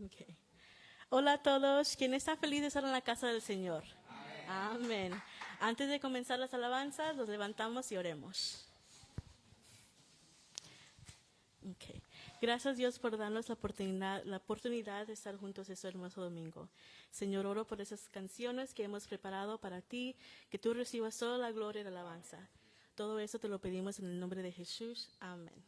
Okay. Hola a todos. ¿Quién está feliz de estar en la casa del Señor? Amén. Antes de comenzar las alabanzas, los levantamos y oremos. Okay. Gracias Dios por darnos la oportunidad de estar juntos este hermoso domingo. Señor, oro por esas canciones que hemos preparado para ti, que tú recibas toda la gloria y la alabanza. Todo eso te lo pedimos en el nombre de Jesús. Amén.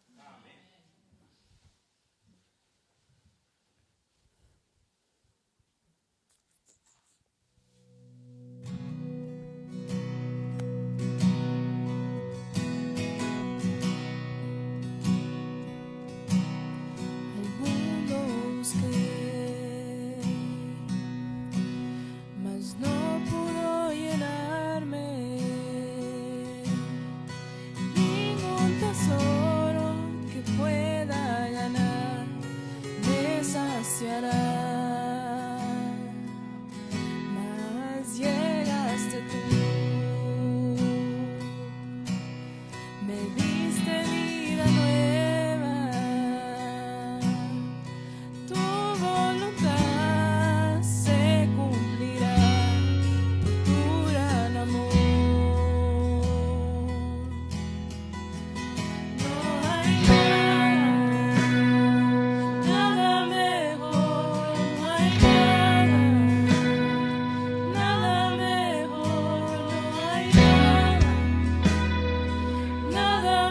No pudo llenarme ningún tesoro que pueda ganar me saciará, mas llegaste tú, me diste vida nueva, tu voluntad se cumplirá. Nada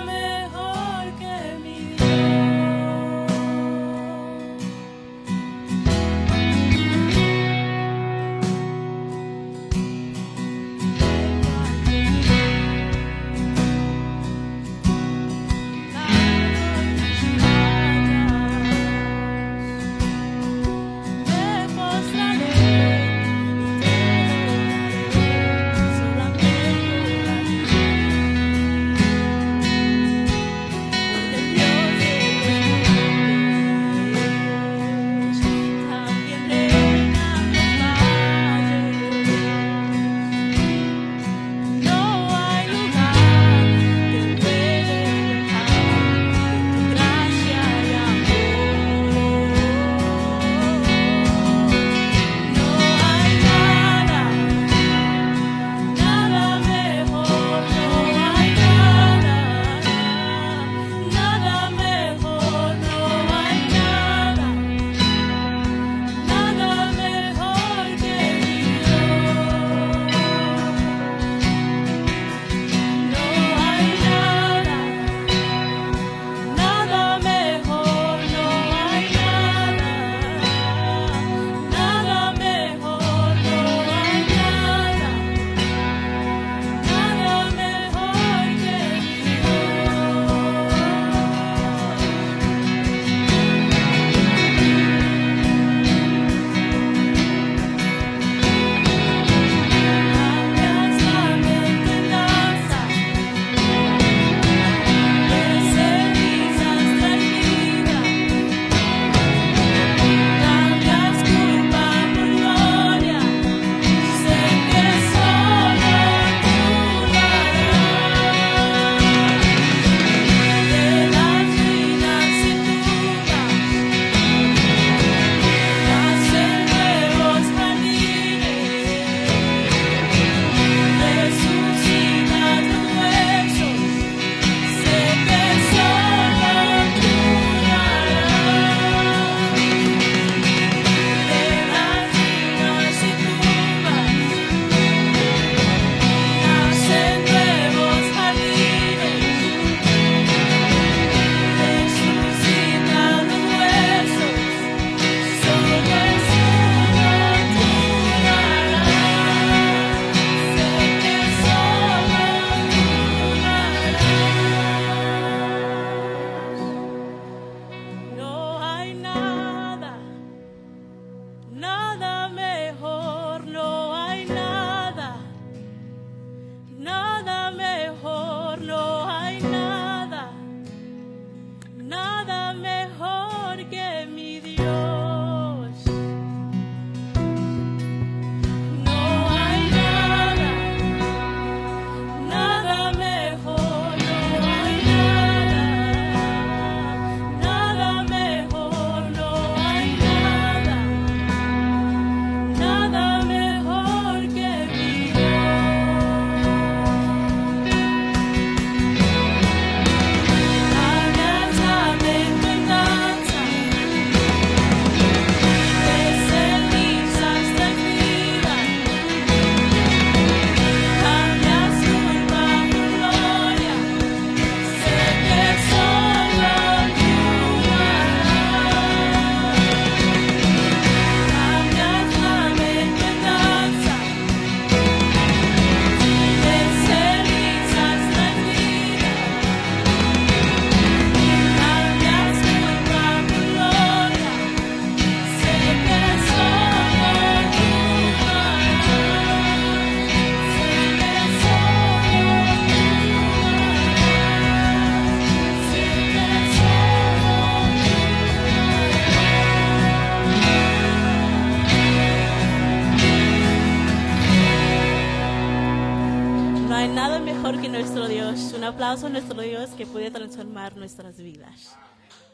un aplauso a nuestro Dios que puede transformar nuestras vidas.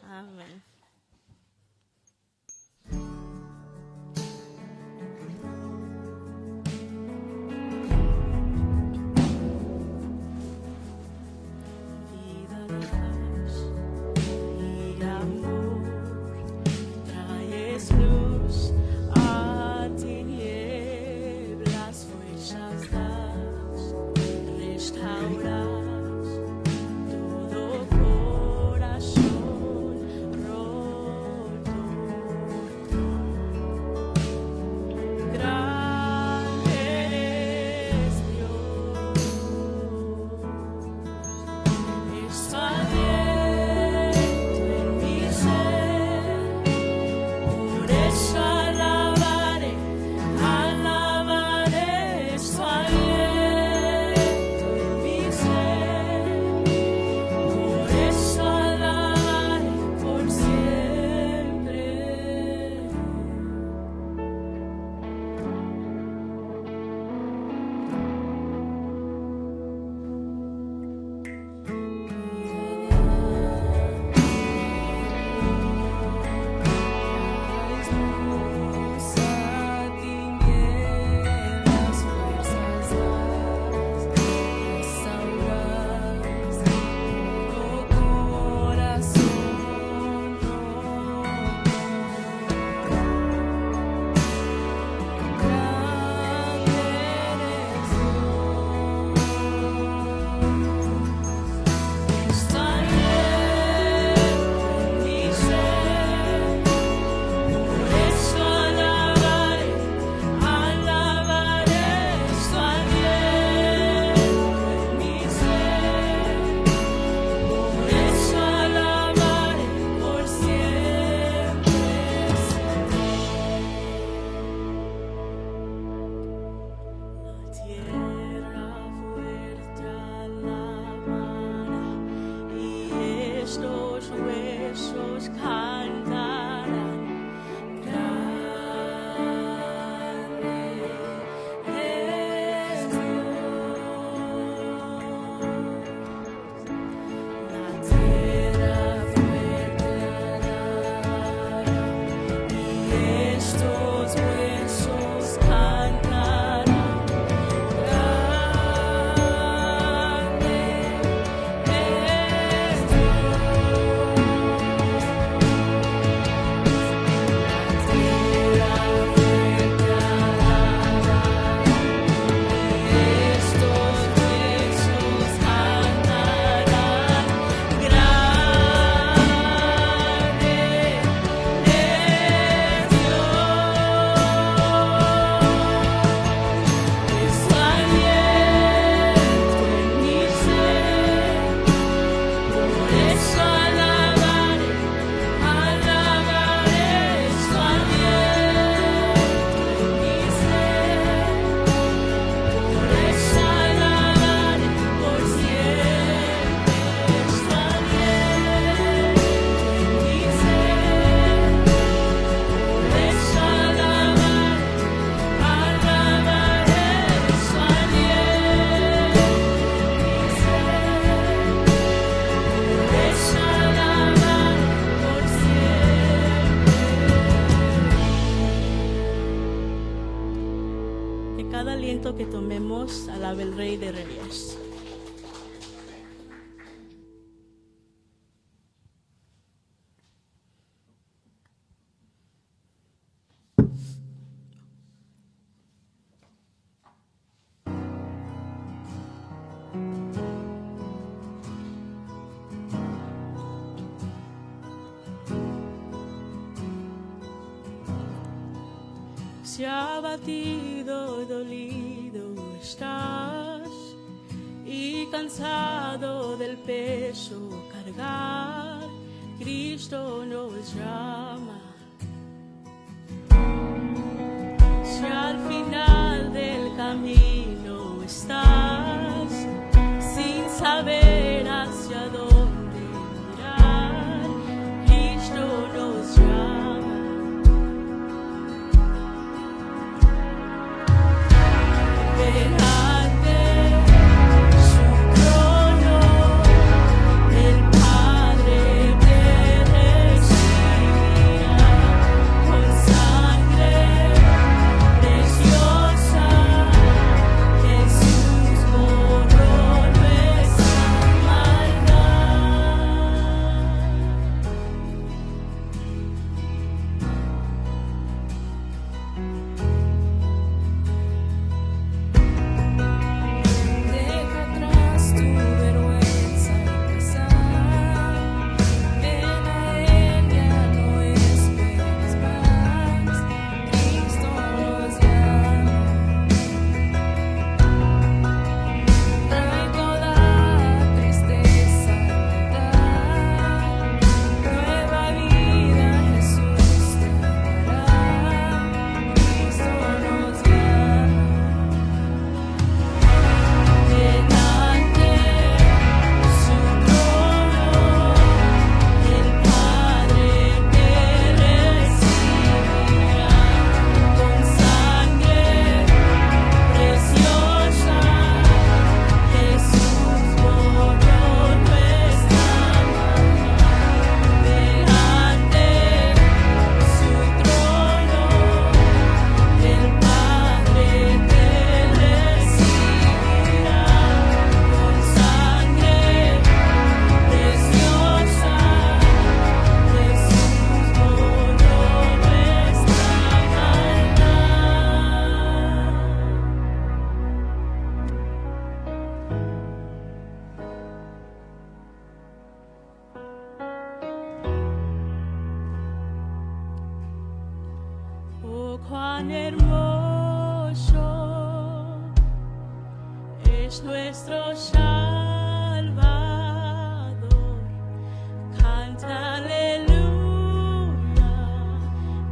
Amén. Que tomemos, alabe el Rey de Reyes. Si abatido, dolido estás y cansado del peso cargar, Cristo nos llama. Si al final del camino estás sin saber hacia dónde mirar, Cristo nos llama. Ante su trono cuán hermoso es nuestro Salvador. Canta aleluya,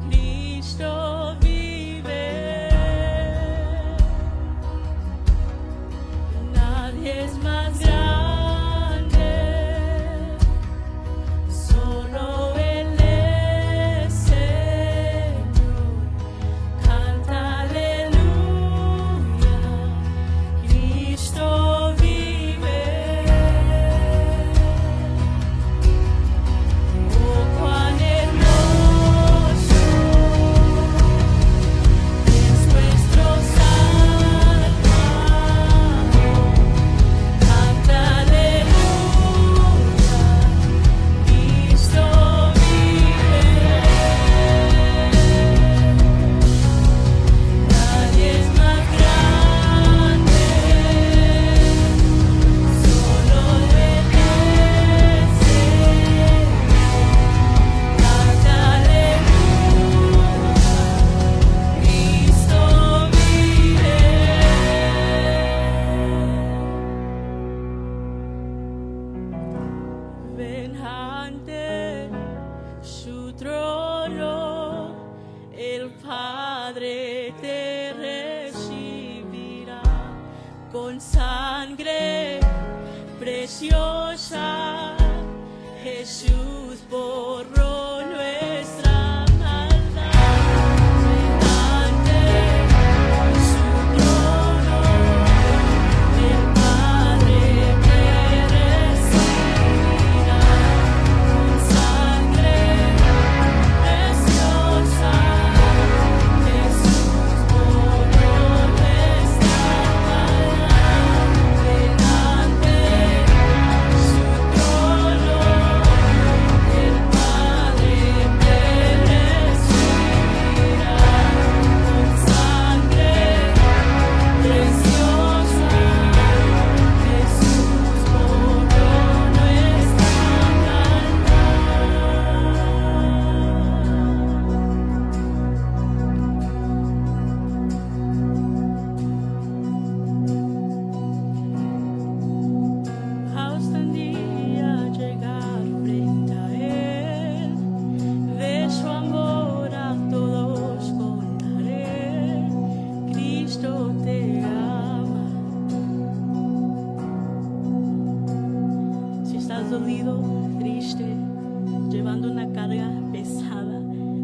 Cristo vive. Nadie es más grande, solo Él es Señor. Canta aleluya, Cristo vive. Oh, cuán hermoso es nuestro Salvador. Canta aleluya, Cristo vive. Nadie es más grande, solo Él es Señor. Canta aleluya, Cristo vive. Ven ante su trono, el Padre te recibirá con sangre preciosa. Jesús borró nuestra maldad. Ven ante su trono, el Padre te recibirá con sangre preciosa. Jesús borró nuestra maldad. Ven ante su trono, el Padre te recibirá con sangre preciosa. Jesús borró nuestra maldad. Hasta un día llegar frente a Él, de su amor a todos contaré. Cristo te ama. Si estás dolido, triste, llevando una carga pesada,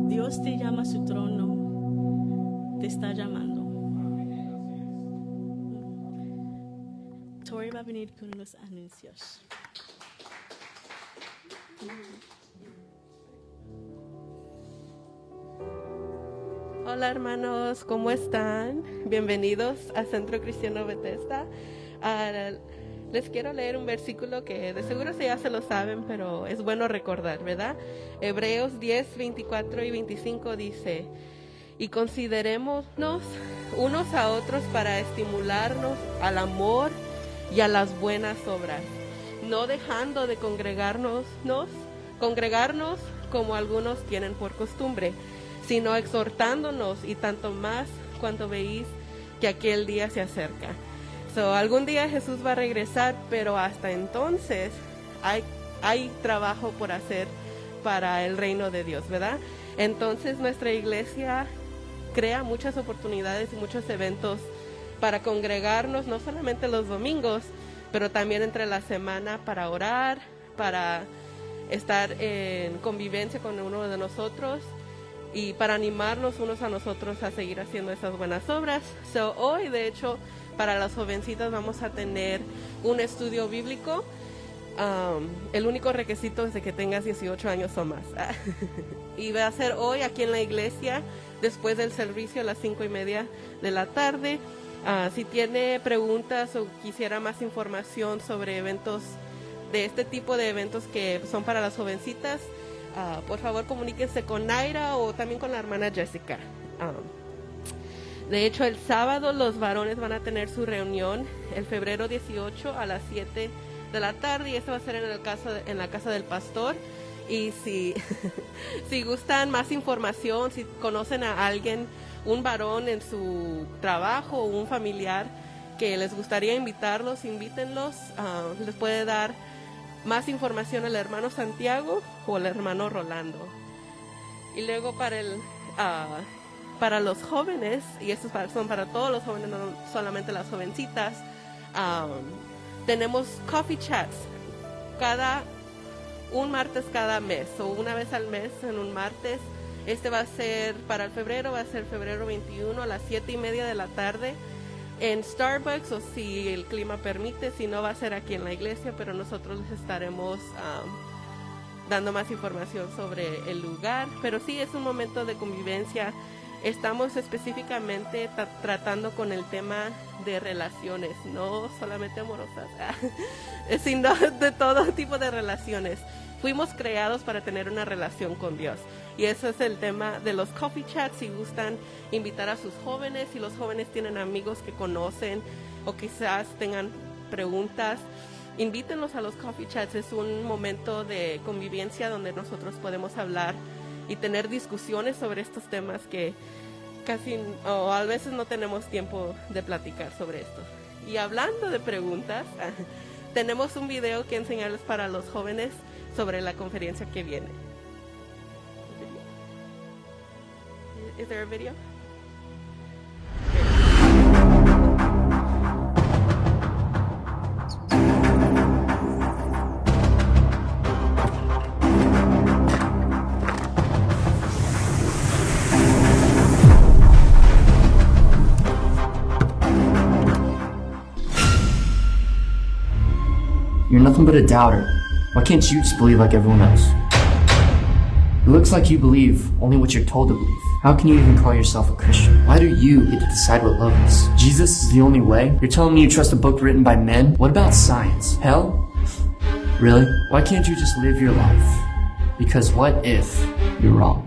Dios te llama a su trono, te está llamando. Tori va a venir con unos anuncios. Hola hermanos, ¿cómo están? Bienvenidos a Centro Cristiano Bethesda. Les quiero leer un versículo que de seguro ya se lo saben, pero es bueno recordar, ¿verdad? Hebreos 10, 24 y 25 dice: y considerémonos unos a otros para estimularnos al amor y a las buenas obras, no dejando de congregarnos como algunos tienen por costumbre, sino exhortándonos, y tanto más cuando veis que aquel día se acerca. Algún día Jesús va a regresar, pero hasta entonces hay trabajo por hacer para el reino de Dios, ¿verdad? Entonces nuestra iglesia crea muchas oportunidades y muchos eventos para congregarnos, no solamente los domingos, pero también entre la semana para orar, para estar en convivencia con uno de nosotros y para animarnos unos a nosotros a seguir haciendo esas buenas obras. Hoy, de hecho, para las jovencitas vamos a tener un estudio bíblico. El único requisito es de que tengas 18 años o más. Y va a ser hoy aquí en la iglesia, después del servicio a las 5:30 de la tarde. Si tiene preguntas o quisiera más información sobre eventos, de este tipo de eventos que son para las jovencitas, por favor comuníquense con Naira o también con la hermana Jessica. De hecho, el sábado los varones van a tener su reunión el febrero 18 a las 7 de la tarde, y esto va a ser en la casa del pastor. Y si gustan más información, si conocen a alguien, un varón en su trabajo o un familiar que les gustaría invitarlos, invítenlos. Les puede dar más información el hermano Santiago o el hermano Rolando. Y luego para los jóvenes, y estos son para todos los jóvenes, no solamente las jovencitas, tenemos coffee chats un martes cada mes, o una vez al mes en un martes. Este va a ser para el febrero, va a ser febrero 21 a las 7:30 de la tarde en Starbucks, o si el clima permite, si no va a ser aquí en la iglesia, pero nosotros les estaremos dando más información sobre el lugar. Pero sí, es un momento de convivencia. Estamos específicamente tratando con el tema de relaciones, no solamente amorosas, sino de todo tipo de relaciones. Fuimos creados para tener una relación con Dios. Y eso es el tema de los coffee chats. Si gustan invitar a sus jóvenes, si los jóvenes tienen amigos que conocen o quizás tengan preguntas, invítenlos a los coffee chats. Es un momento de convivencia donde nosotros podemos hablar y tener discusiones sobre estos temas que casi o a veces no tenemos tiempo de platicar sobre esto. Y hablando de preguntas, tenemos un video que enseñarles para los jóvenes sobre la conferencia que viene. Is there a video? You're nothing but a doubter. Why can't you just believe like everyone else? It looks like you believe only what you're told to believe. How can you even call yourself a Christian? Why do you get to decide what love is? Jesus is the only way? You're telling me you trust a book written by men? What about science? Hell? Really? Why can't you just live your life? Because what if you're wrong?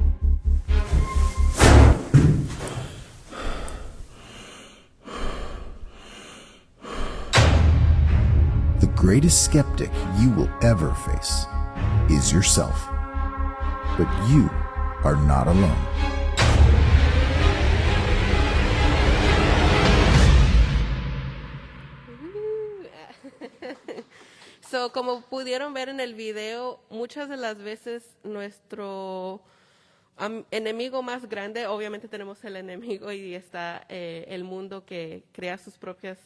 The greatest skeptic you will ever face is yourself. But you are not alone. So, como pudieron ver en el video, muchas de las veces nuestro enemigo más grande, obviamente tenemos el enemigo y está el mundo que crea sus propias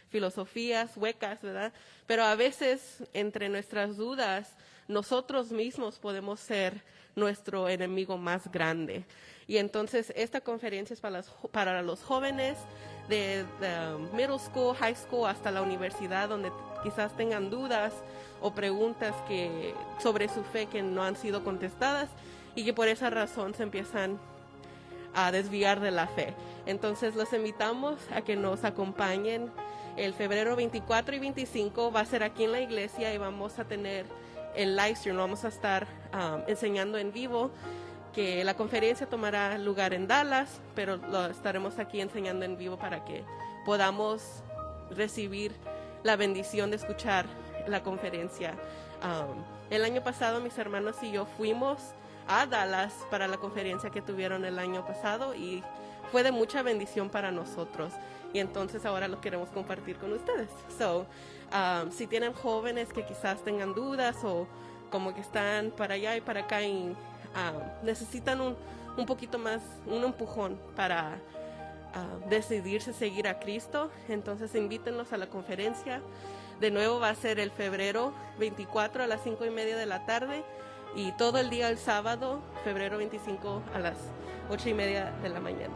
filosofías huecas, ¿verdad? Pero a veces entre nuestras dudas, nosotros mismos podemos ser nuestro enemigo más grande. Y entonces esta conferencia es para los jóvenes de middle school, high school, hasta la universidad, donde quizás tengan dudas o preguntas sobre su fe que no han sido contestadas y que por esa razón se empiezan a desviar de la fe. Entonces los invitamos a que nos acompañen el febrero 24 y 25. Va a ser aquí en la iglesia y vamos a tener el live stream, lo vamos a estar enseñando en vivo, que la conferencia tomará lugar en Dallas, pero lo estaremos aquí enseñando en vivo para que podamos recibir la bendición de escuchar la conferencia. El año pasado mis hermanos y yo fuimos a Dallas para la conferencia que tuvieron el año pasado y fue de mucha bendición para nosotros. Y entonces ahora lo queremos compartir con ustedes. Si tienen jóvenes que quizás tengan dudas o como que están para allá y para acá y necesitan un poquito más, un empujón para decidirse seguir a Cristo, entonces invítenlos a la conferencia. De nuevo va a ser el febrero 24 a las 5:30 de la tarde y todo el día el sábado, febrero 25 a las 8:30 de la mañana.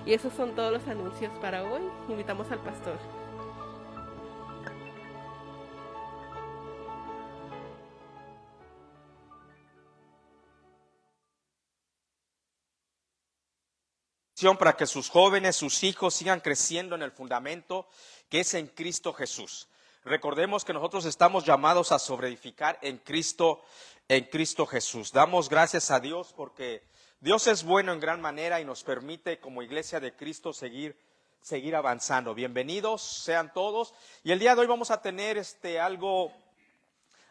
Y esos son todos los anuncios para hoy. Invitamos al pastor. Para que sus jóvenes, sus hijos sigan creciendo en el fundamento que es en Cristo Jesús. Recordemos que nosotros estamos llamados a sobreedificar en Cristo Jesús. Damos gracias a Dios porque Dios es bueno en gran manera y nos permite como iglesia de Cristo seguir avanzando. Bienvenidos sean todos. Y el día de hoy vamos a tener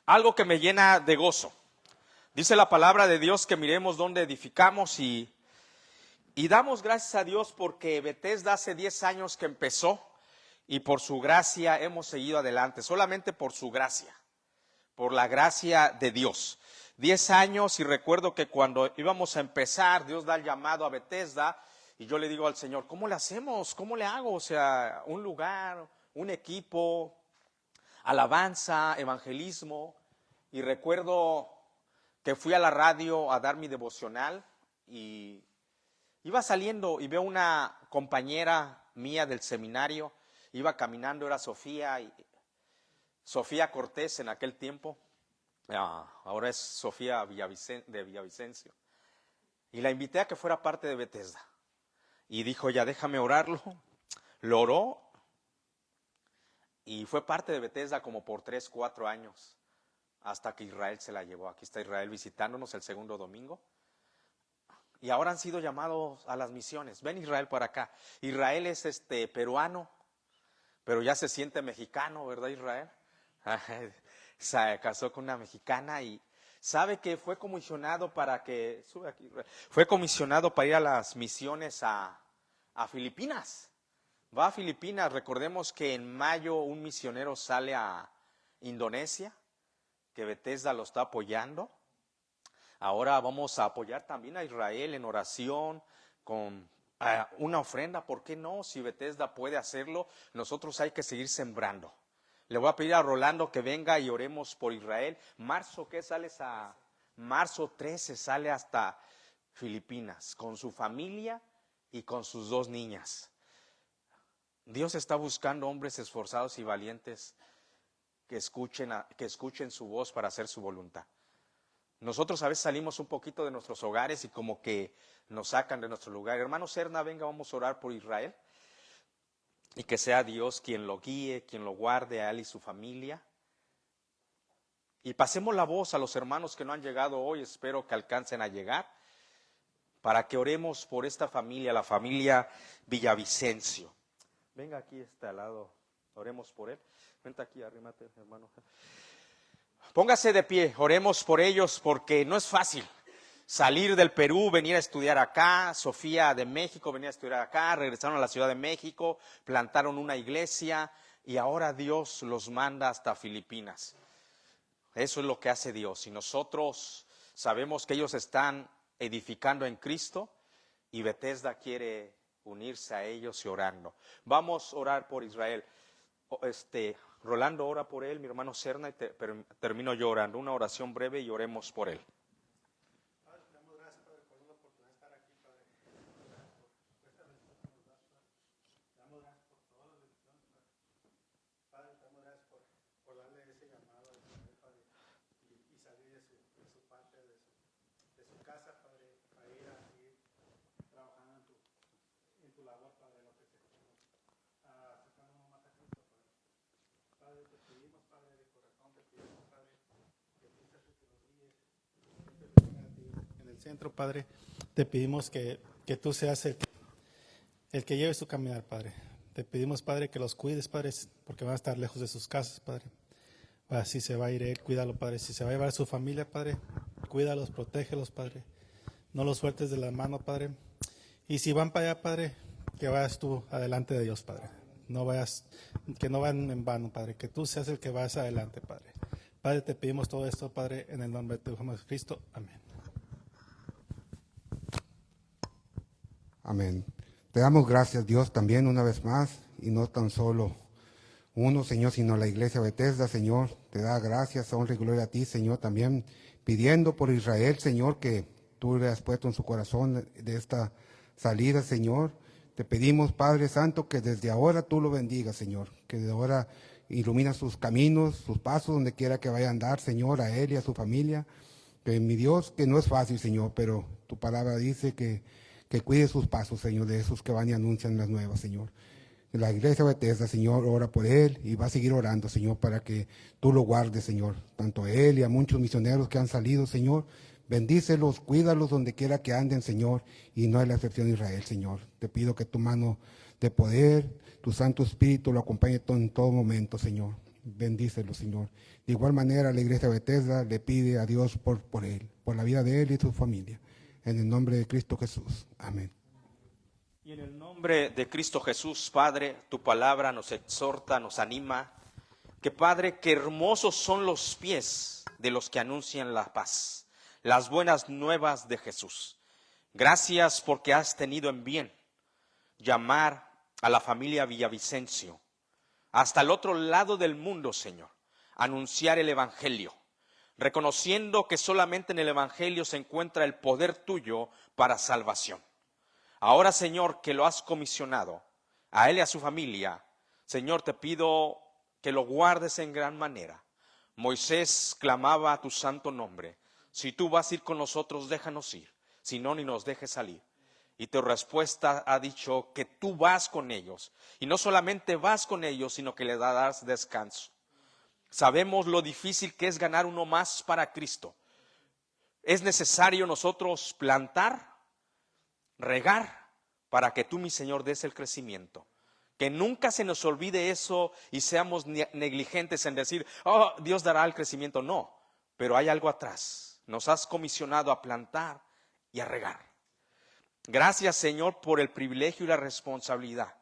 algo que me llena de gozo. Dice la palabra de Dios que miremos dónde edificamos y Y damos gracias a Dios porque Bethesda hace 10 años que empezó y por su gracia hemos seguido adelante, solamente por su gracia, por la gracia de Dios. 10 años y recuerdo que cuando íbamos a empezar, Dios da el llamado a Bethesda y yo le digo al Señor, ¿cómo le hacemos? ¿Cómo le hago? O sea, un lugar, un equipo, alabanza, evangelismo. Y recuerdo que fui a la radio a dar mi devocional y iba saliendo y veo una compañera mía del seminario, iba caminando, era Sofía Cortés en aquel tiempo, ahora es Sofía de Villavicencio. Y la invité a que fuera parte de Bethesda. Y dijo, ya déjame orarlo. Lo oró y fue parte de Bethesda como por 3, 4 años, hasta que Israel se la llevó. Aquí está Israel visitándonos el segundo domingo. Y ahora han sido llamados a las misiones. Ven Israel para acá. Israel es peruano, pero ya se siente mexicano, ¿verdad Israel? Se casó con una mexicana y sabe que fue comisionado fue comisionado para ir a las misiones a Filipinas. Va a Filipinas. Recordemos que en mayo un misionero sale a Indonesia, que Bethesda lo está apoyando. Ahora vamos a apoyar también a Israel en oración con una ofrenda. ¿Por qué no? Si Bethesda puede hacerlo, nosotros hay que seguir sembrando. Le voy a pedir a Rolando que venga y oremos por Israel. Marzo 13 sale hasta Filipinas con su familia y con sus 2 niñas. Dios está buscando hombres esforzados y valientes que escuchen su voz para hacer su voluntad. Nosotros a veces salimos un poquito de nuestros hogares y como que nos sacan de nuestro lugar. Hermano Serna, venga, vamos a orar por Israel. Y que sea Dios quien lo guíe, quien lo guarde a él y su familia. Y pasemos la voz a los hermanos que no han llegado hoy, espero que alcancen a llegar, para que oremos por esta familia, la familia Villavicencio. Venga aquí al lado, oremos por él. Vente aquí, arrímate, hermano. Póngase de pie, oremos por ellos porque no es fácil salir del Perú, venir a estudiar acá. Sofía de México venía a estudiar acá, regresaron a la Ciudad de México, plantaron una iglesia y ahora Dios los manda hasta Filipinas. Eso es lo que hace Dios y nosotros sabemos que ellos están edificando en Cristo y Bethesda quiere unirse a ellos y orando. Vamos a orar por Israel. Rolando ora por él, mi hermano Serna, pero termino yo orando. Una oración breve y oremos por él. Padre, te damos gracias, Padre, por la oportunidad de estar aquí, Padre. Por esta bendición que nos das, Padre. Te damos gracias por todas las bendiciones, Padre. Padre, te damos gracias por darle ese llamado a Israel, Padre, y salir de su patria, de su casa, Padre, para ir a seguir trabajando en tu labor, Padre, lo que te acercándonos más a Cristo, Padre. Padre, te pedimos, Padre, de corazón, te pedimos, Padre, que tú seas el que nos guíes, en el centro, Padre. Te pedimos que tú seas el que lleve su caminar, Padre. Te pedimos, Padre, que los cuides, Padre, porque van a estar lejos de sus casas, Padre. Si se va a ir él, cuídalo, Padre. Si se va a llevar a su familia, Padre, cuídalos, protégelos, Padre. No los sueltes de la mano, Padre. Y si van para allá, Padre, que vayas tú adelante de Dios, Padre. Que no van en vano, Padre. Que tú seas el que vayas adelante, Padre. Padre, te pedimos todo esto, Padre, en el nombre de tu Hijo Jesucristo. Amén. Amén. Te damos gracias, Dios, también una vez más, y no tan solo uno, Señor, sino la iglesia Bethesda, Señor. Te da gracias, honra y gloria a ti, Señor, también pidiendo por Israel, Señor, que tú le has puesto en su corazón de esta salida, Señor. Te pedimos, Padre Santo, que desde ahora tú lo bendigas, Señor, que desde ahora ilumina sus caminos, sus pasos, donde quiera que vaya a andar, Señor, a él y a su familia. Que mi Dios, que no es fácil, Señor, pero tu palabra dice que cuide sus pasos, Señor, de esos que van y anuncian las nuevas, Señor. La iglesia Bethesda, Señor, ora por él y va a seguir orando, Señor, para que tú lo guardes, Señor, tanto a él y a muchos misioneros que han salido, Señor. Bendícelos, cuídalos donde quiera que anden, Señor, y no hay la excepción de Israel, Señor. Te pido que tu mano de poder, tu Santo Espíritu lo acompañe en todo momento, Señor. Bendícelos, Señor. De igual manera, la iglesia Bethesda le pide a Dios por él, por la vida de él y su familia. En el nombre de Cristo Jesús. Amén. Y en el nombre de Cristo Jesús, Padre, tu palabra nos exhorta, nos anima. Que Padre, que hermosos son los pies de los que anuncian la paz, las buenas nuevas de Jesús. Gracias porque has tenido en bien llamar a la familia Villavicencio hasta el otro lado del mundo, Señor, anunciar el Evangelio, reconociendo que solamente en el Evangelio se encuentra el poder tuyo para salvación. Ahora, Señor, que lo has comisionado a él y a su familia, Señor, te pido que lo guardes en gran manera. Moisés clamaba a tu santo nombre: si tú vas a ir con nosotros, déjanos ir, si no, ni nos dejes salir. Y tu respuesta ha dicho que tú vas con ellos, y no solamente vas con ellos, sino que les darás descanso. Sabemos lo difícil que es ganar uno más para Cristo. Es necesario nosotros plantar, regar, para que tú, mi Señor, des el crecimiento. Que nunca se nos olvide eso y seamos negligentes en decir, oh, Dios dará el crecimiento. No, pero hay algo atrás. Nos has comisionado a plantar y a regar. Gracias, Señor, por el privilegio y la responsabilidad.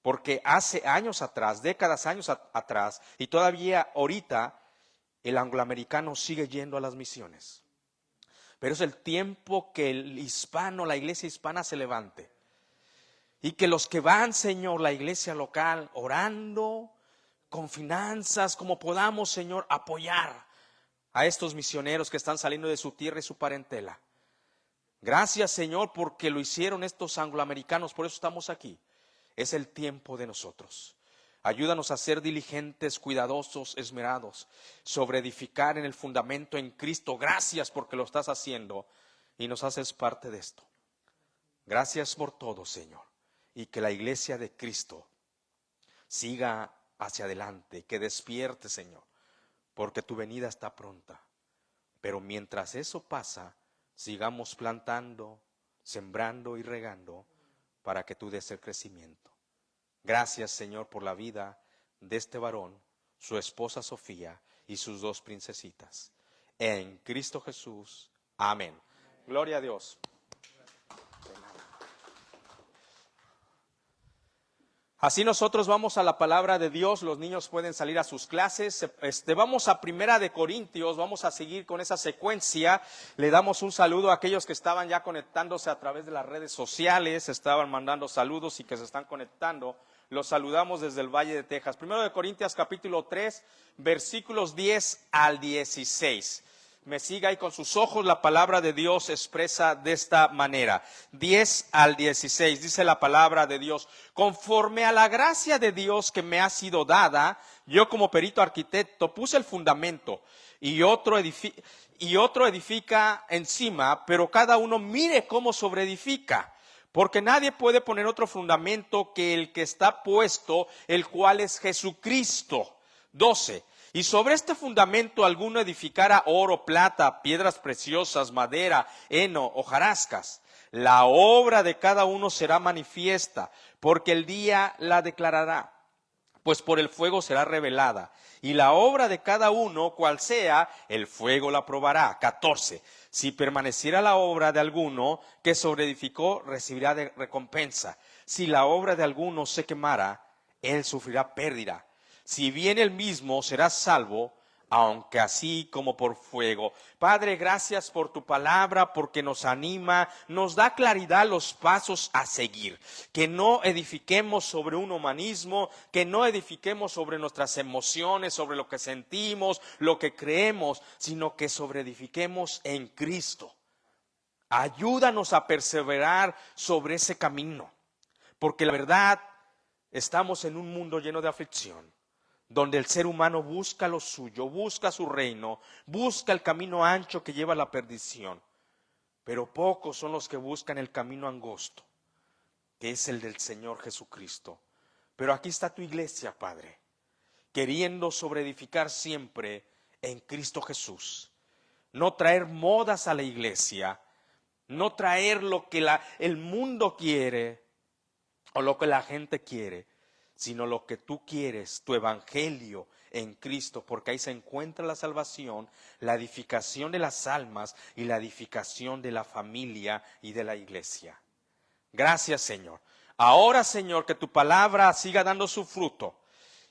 Porque hace años atrás, décadas años atrás, y todavía ahorita, el angloamericano sigue yendo a las misiones. Pero es el tiempo que el hispano, la iglesia hispana se levante. Y que los que van, Señor, la iglesia local, orando, con finanzas, como podamos, Señor, apoyar a estos misioneros que están saliendo de su tierra y su parentela. Gracias, Señor, porque lo hicieron estos angloamericanos, por eso estamos aquí. Es el tiempo de nosotros. Ayúdanos a ser diligentes, cuidadosos, esmerados, sobre edificar en el fundamento en Cristo. Gracias porque lo estás haciendo y nos haces parte de esto. Gracias por todo, Señor. Y que la iglesia de Cristo siga hacia adelante, que despierte, Señor, porque tu venida está pronta. Pero mientras eso pasa, sigamos plantando, sembrando y regando para que tú des el crecimiento. Gracias, Señor, por la vida de este varón, su esposa Sofía y sus 2 princesitas. En Cristo Jesús. Amén. Gloria a Dios. Así nosotros vamos a la palabra de Dios, los niños pueden salir a sus clases. Vamos a 1 Corintios, vamos a seguir con esa secuencia. Le damos un saludo a aquellos que estaban ya conectándose a través de las redes sociales, estaban mandando saludos y que se están conectando. Los saludamos desde el Valle de Texas. 1 Corintios capítulo 3, versículos 10 al 16. Me siga ahí con sus ojos, la palabra de Dios expresa de esta manera. 10 al 16, dice la palabra de Dios: conforme a la gracia de Dios que me ha sido dada, yo como perito arquitecto puse el fundamento y otro edifica encima, pero cada uno mire cómo sobreedifica. Porque nadie puede poner otro fundamento que el que está puesto, el cual es Jesucristo. 12. Y sobre este fundamento alguno edificara oro, plata, piedras preciosas, madera, heno, hojarascas. La obra de cada uno será manifiesta, porque el día la declarará, pues por el fuego será revelada. Y la obra de cada uno, cual sea, el fuego la probará. 14. Si permaneciera la obra de alguno que sobreedificó, recibirá de recompensa. Si la obra de alguno se quemara, él sufrirá pérdida. Si bien él mismo será salvo, aunque así como por fuego. Padre, gracias por tu palabra, porque nos anima, nos da claridad los pasos a seguir. Que no edifiquemos sobre un humanismo, que no edifiquemos sobre nuestras emociones, sobre lo que sentimos, lo que creemos, sino que sobreedifiquemos en Cristo. Ayúdanos a perseverar sobre ese camino, porque la verdad, estamos en un mundo lleno de aflicción, donde el ser humano busca lo suyo, busca su reino, busca el camino ancho que lleva a la perdición. Pero pocos son los que buscan el camino angosto, que es el del Señor Jesucristo. Pero aquí está tu iglesia, Padre, queriendo sobreedificar siempre en Cristo Jesús. No traer modas a la iglesia, no traer lo que el mundo quiere o lo que la gente quiere, sino lo que tú quieres, tu evangelio en Cristo, porque ahí se encuentra la salvación, la edificación de las almas y la edificación de la familia y de la iglesia. Gracias, Señor. Ahora, Señor, que tu palabra siga dando su fruto.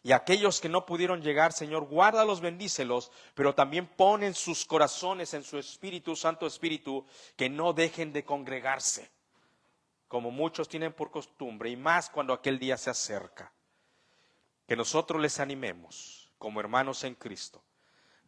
Y aquellos que no pudieron llegar, Señor, guárdalos, bendícelos, pero también pon en sus corazones, en su Espíritu, Santo Espíritu, que no dejen de congregarse, como muchos tienen por costumbre, y más cuando aquel día se acerca. Que nosotros les animemos como hermanos en Cristo.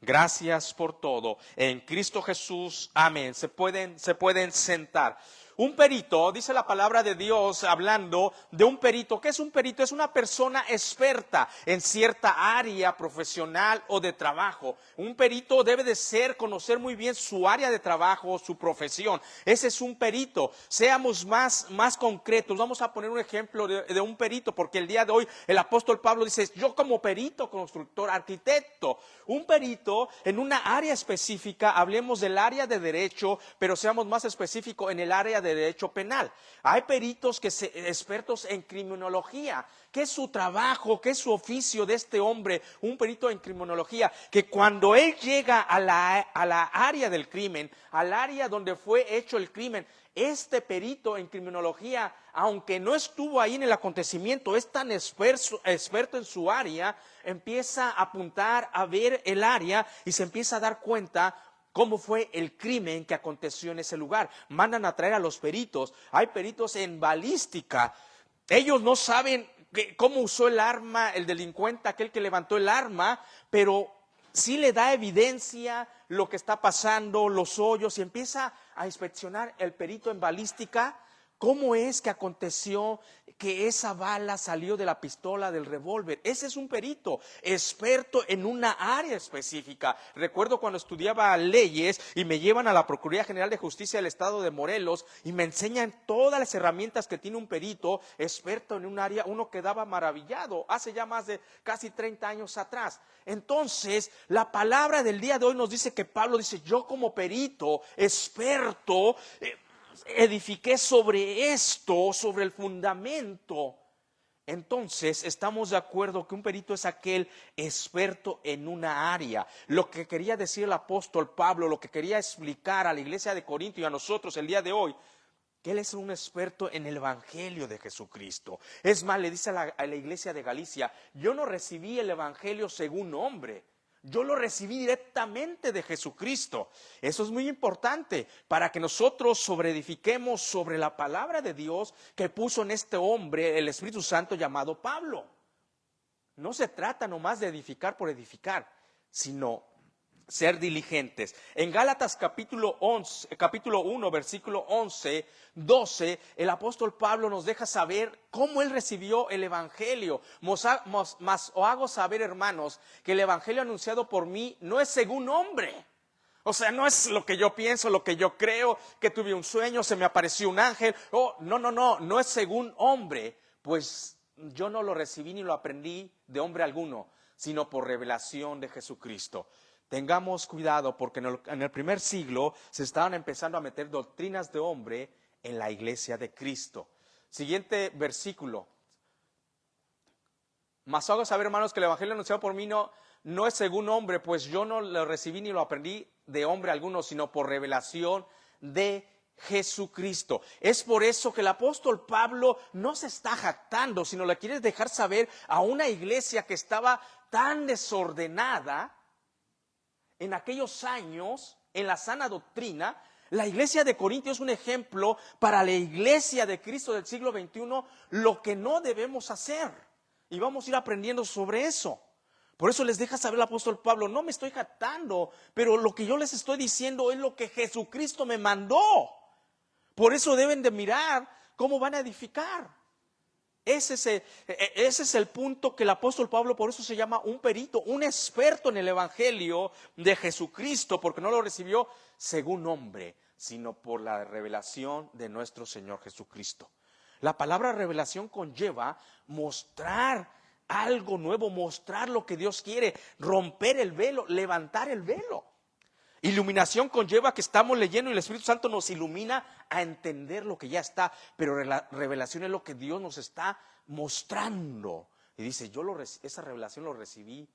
Gracias por todo. En Cristo Jesús, amén. Se pueden sentar. Un perito, dice la palabra de Dios hablando de un perito. ¿Qué es un perito? Es una persona experta en cierta área profesional o de trabajo. Un perito debe de conocer muy bien su área de trabajo, su profesión. Ese es un perito. Seamos más concretos. Vamos a poner un ejemplo de un perito, porque el día de hoy el apóstol Pablo dice, yo como perito, constructor, arquitecto. Un perito en una área específica, hablemos del área de derecho, pero seamos más específicos en el área de derecho penal. Hay peritos expertos en criminología. ¿Qué es su trabajo? ¿Qué es su oficio de este hombre? Un perito en criminología, que cuando él llega a la área del crimen, al área donde fue hecho el crimen, este perito en criminología, aunque no estuvo ahí en el acontecimiento, es tan experto en su área, empieza a apuntar, a ver el área y se empieza a dar cuenta cómo fue el crimen que aconteció en ese lugar. Mandan a traer a los peritos. Hay peritos en balística. Ellos no saben cómo usó el arma el delincuente, aquel que levantó el arma, pero sí le da evidencia lo que está pasando, los hoyos, y empieza a inspeccionar el perito en balística. ¿Cómo es que aconteció que esa bala salió de la pistola, del revólver? Ese es un perito, experto en una área específica. Recuerdo cuando estudiaba leyes y me llevan a la Procuraduría General de Justicia del Estado de Morelos y me enseñan todas las herramientas que tiene un perito experto en un área. Uno quedaba maravillado, hace ya más de casi 30 años atrás. Entonces, la palabra del día de hoy nos dice que Pablo dice, yo como perito, experto, edifiqué sobre esto, sobre el fundamento. Entonces estamos de acuerdo que un perito es aquel experto en una área. Lo que quería decir el apóstol Pablo, lo que quería explicar a la iglesia de Corinto y a nosotros el día de hoy, que él es un experto en el evangelio de Jesucristo. Es más, le dice a la iglesia de Galicia, yo no recibí el evangelio según hombre, yo lo recibí directamente de Jesucristo. Eso es muy importante para que nosotros sobreedifiquemos sobre la palabra de Dios que puso en este hombre el Espíritu Santo llamado Pablo. No se trata nomás de edificar por edificar, sino ser diligentes. En Gálatas capítulo 1, versículo 11, 12, el apóstol Pablo nos deja saber cómo él recibió el evangelio. Mas os hago saber, hermanos, que el evangelio anunciado por mí no es según hombre. O sea, no es lo que yo pienso, lo que yo creo, que tuve un sueño, se me apareció un ángel. No es según hombre, pues yo no lo recibí ni lo aprendí de hombre alguno, sino por revelación de Jesucristo. Tengamos cuidado porque en el primer siglo se estaban empezando a meter doctrinas de hombre en la iglesia de Cristo. Siguiente versículo. Mas hago saber, hermanos, que el evangelio anunciado por mí no es según hombre, pues yo no lo recibí ni lo aprendí de hombre alguno, sino por revelación de Jesucristo. Es por eso que el apóstol Pablo no se está jactando, sino le quiere dejar saber a una iglesia que estaba tan desordenada en aquellos años, en la sana doctrina. La iglesia de Corinto es un ejemplo para la iglesia de Cristo del siglo XXI, lo que no debemos hacer. Y vamos a ir aprendiendo sobre eso. Por eso les deja saber el apóstol Pablo, no me estoy jactando, pero lo que yo les estoy diciendo es lo que Jesucristo me mandó. Por eso deben de mirar cómo van a edificar. Ese es el punto que el apóstol Pablo, por eso se llama un perito, un experto en el evangelio de Jesucristo, porque no lo recibió según hombre, sino por la revelación de nuestro Señor Jesucristo. La palabra revelación conlleva mostrar algo nuevo, mostrar lo que Dios quiere, romper el velo, levantar el velo. Iluminación conlleva que estamos leyendo y el Espíritu Santo nos ilumina a entender lo que ya está, pero la revelación es lo que Dios nos está mostrando. Y dice, esa revelación lo recibí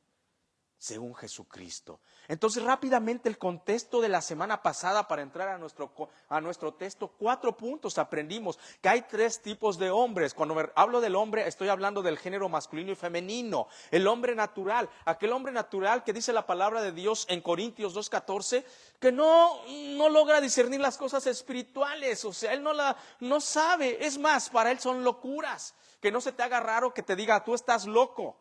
según Jesucristo. Entonces, rápidamente el contexto de la semana pasada para entrar a nuestro texto, 4 puntos aprendimos, que hay 3 tipos de hombres. Cuando hablo del hombre, estoy hablando del género masculino y femenino. El hombre natural, aquel hombre natural que dice la palabra de Dios en Corintios 2:14, que no logra discernir las cosas espirituales, o sea, él no sabe, es más, para él son locuras. Que no se te haga raro que te diga, tú estás loco.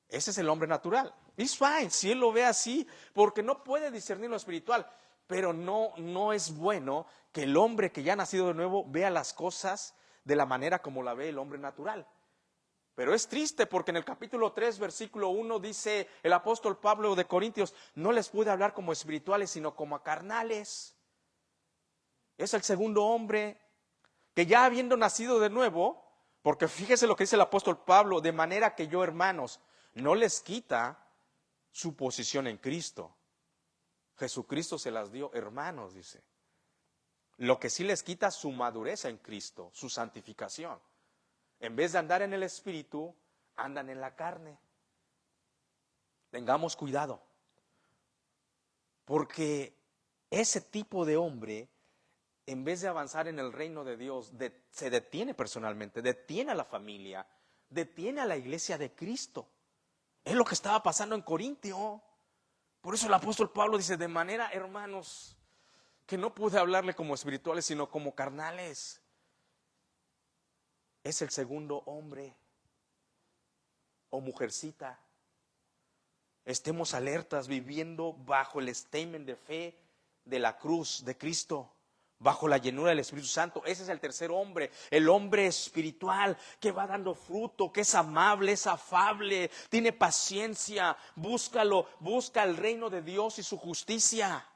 Ese es el hombre natural. It's fine, si él lo ve así, porque no puede discernir lo espiritual. Pero no es bueno que el hombre que ya ha nacido de nuevo vea las cosas de la manera como la ve el hombre natural. Pero es triste porque en el capítulo 3, versículo 1 dice el apóstol Pablo de Corintios, no les pude hablar como espirituales, sino como a carnales. Es el segundo hombre que ya habiendo nacido de nuevo, porque fíjese lo que dice el apóstol Pablo, de manera que yo, hermanos, no les quita su posición en Cristo. Jesucristo se las dio hermanos, dice. Lo que sí les quita su madurez en Cristo, su santificación. En vez de andar en el Espíritu, andan en la carne. Tengamos cuidado. Porque ese tipo de hombre, en vez de avanzar en el reino de Dios, se detiene personalmente, detiene a la familia, detiene a la iglesia de Cristo. Es lo que estaba pasando en Corintio. Por eso el apóstol Pablo dice, de manera, hermanos, que no pude hablarle como espirituales, sino como carnales. Es el segundo hombre o mujercita. Estemos alertas, viviendo bajo el statement de fe de la cruz de Cristo, bajo la llenura del Espíritu Santo. Ese es el tercer hombre, el hombre espiritual que va dando fruto, que es amable, es afable, tiene paciencia, busca el reino de Dios y su justicia.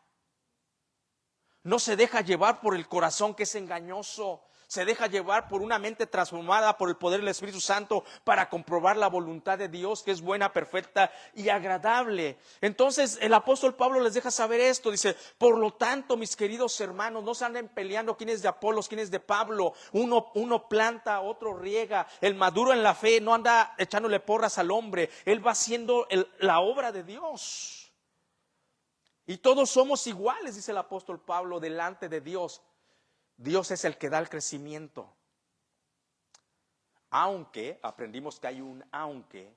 No se deja llevar por el corazón que es engañoso, se deja llevar por una mente transformada por el poder del Espíritu Santo para comprobar la voluntad de Dios, que es buena, perfecta y agradable. Entonces el apóstol Pablo les deja saber esto, dice, por lo tanto, mis queridos hermanos, no se anden peleando quién es de Apolos, quién es de Pablo. Uno planta, otro riega. El maduro en la fe no anda echándole porras al hombre, él va haciendo la obra de Dios. Y todos somos iguales, dice el apóstol Pablo, delante de Dios. Dios es el que da el crecimiento. Aunque, aprendimos que hay un aunque,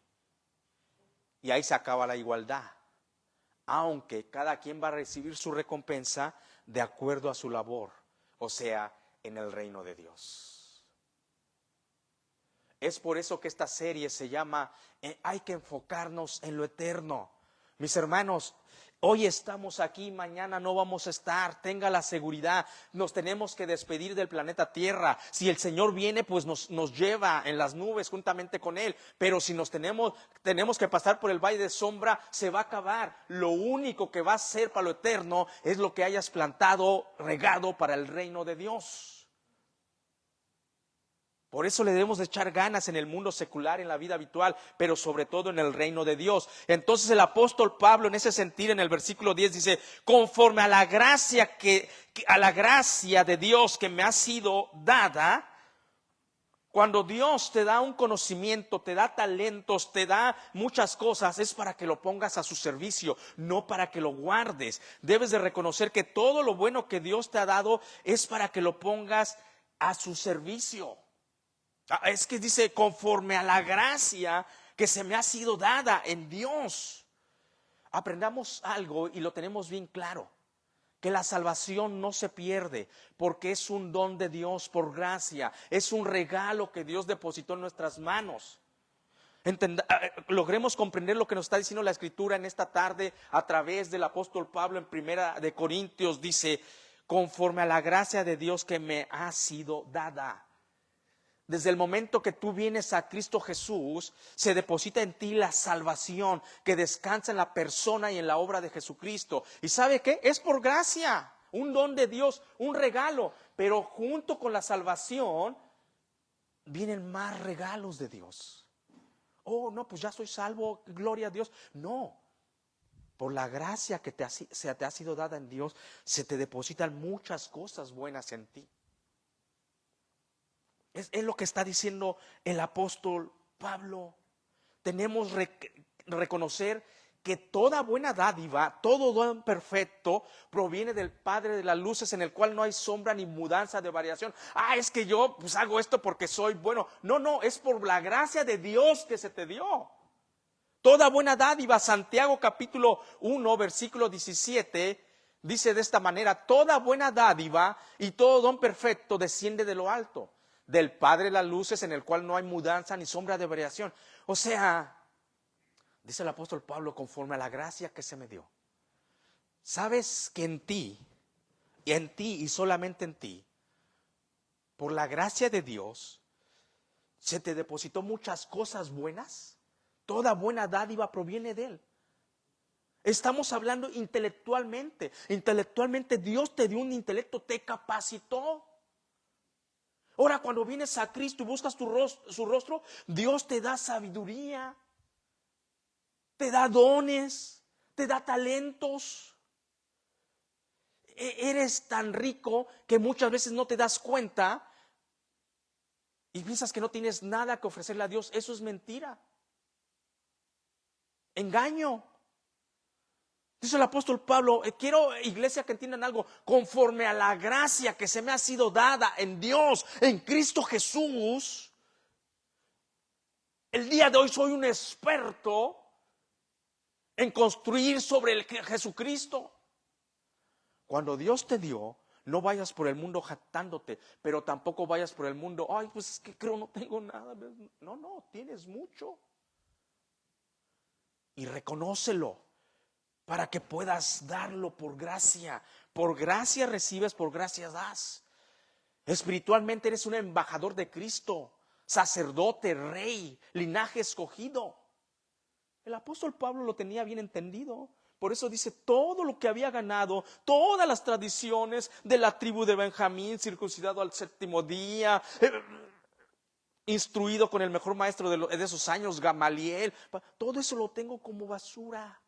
y ahí se acaba la igualdad. Aunque cada quien va a recibir su recompensa de acuerdo a su labor, o sea, en el reino de Dios. Es por eso que esta serie se llama Hay que enfocarnos en lo eterno. Mis hermanos, hoy estamos aquí, mañana no vamos a estar, tenga la seguridad, nos tenemos que despedir del planeta Tierra. Si el Señor viene, pues nos lleva en las nubes juntamente con Él, pero si tenemos que pasar por el valle de sombra, se va a acabar. Lo único que va a ser para lo eterno es lo que hayas plantado, regado para el reino de Dios. Por eso le debemos de echar ganas en el mundo secular, en la vida habitual, pero sobre todo en el reino de Dios. Entonces el apóstol Pablo en ese sentido en el versículo 10 dice, conforme a la gracia de Dios que me ha sido dada. Cuando Dios te da un conocimiento, te da talentos, te da muchas cosas, es para que lo pongas a su servicio, no para que lo guardes. Debes de reconocer que todo lo bueno que Dios te ha dado es para que lo pongas a su servicio. Es que dice, conforme a la gracia que se me ha sido dada en Dios. Aprendamos algo y lo tenemos bien claro, que la salvación no se pierde porque es un don de Dios por gracia, es un regalo que Dios depositó en nuestras manos. Logremos comprender lo que nos está diciendo la Escritura en esta tarde a través del apóstol Pablo en Primera de Corintios. Dice, conforme a la gracia de Dios que me ha sido dada. Desde el momento que tú vienes a Cristo Jesús, se deposita en ti la salvación que descansa en la persona y en la obra de Jesucristo. ¿Y sabe qué? Es por gracia, un don de Dios, un regalo. Pero junto con la salvación vienen más regalos de Dios. Oh, no, pues ya soy salvo, gloria a Dios. No, por la gracia que te ha sido dada en Dios, se te depositan muchas cosas buenas en ti. Es lo que está diciendo el apóstol Pablo. Tenemos que reconocer que toda buena dádiva, todo don perfecto proviene del Padre de las luces, en el cual no hay sombra ni mudanza de variación. Es que yo pues hago esto porque soy bueno. No, es por la gracia de Dios que se te dio. Toda buena dádiva, Santiago capítulo 1, versículo 17, dice de esta manera: toda buena dádiva y todo don perfecto desciende de lo alto, del Padre de las luces, en el cual no hay mudanza ni sombra de variación. O sea, dice el apóstol Pablo, conforme a la gracia que se me dio. ¿Sabes que en ti y solamente en ti, por la gracia de Dios, se te depositó muchas cosas buenas? Toda buena dádiva proviene de Él. Estamos hablando intelectualmente. Intelectualmente Dios te dio un intelecto, te capacitó. Ahora, cuando vienes a Cristo y buscas su rostro, Dios te da sabiduría, te da dones, te da talentos. Eres tan rico que muchas veces no te das cuenta y piensas que no tienes nada que ofrecerle a Dios. Eso es mentira. Engaño. Dice el apóstol Pablo: quiero, iglesia, que entiendan algo. Conforme a la gracia que se me ha sido dada en Dios, en Cristo Jesús, el día de hoy soy un experto en construir sobre el Jesucristo. Cuando Dios te dio, no vayas por el mundo jactándote, pero tampoco vayas por el mundo: pues es que creo no tengo nada. No, tienes mucho. Y reconócelo para que puedas darlo por gracia. Por gracia recibes, por gracia das. Espiritualmente eres un embajador de Cristo, sacerdote, rey, linaje escogido. El apóstol Pablo lo tenía bien entendido. Por eso dice: todo lo que había ganado, todas las tradiciones de la tribu de Benjamín, circuncidado al 7º día, instruido con el mejor maestro de esos años, Gamaliel, todo eso lo tengo como basura.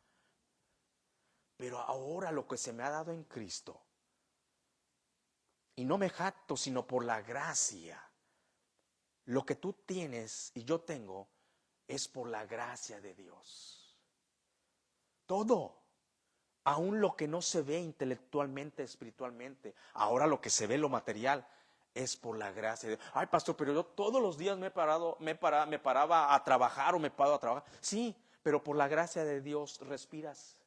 Pero ahora lo que se me ha dado en Cristo, y no me jacto sino por la gracia, lo que tú tienes y yo tengo es por la gracia de Dios. Todo, aún lo que no se ve intelectualmente, espiritualmente, ahora lo que se ve, lo material, es por la gracia de Dios. Pastor, pero yo todos los días me paraba a trabajar, o me paro a trabajar. Sí, pero por la gracia de Dios respiras.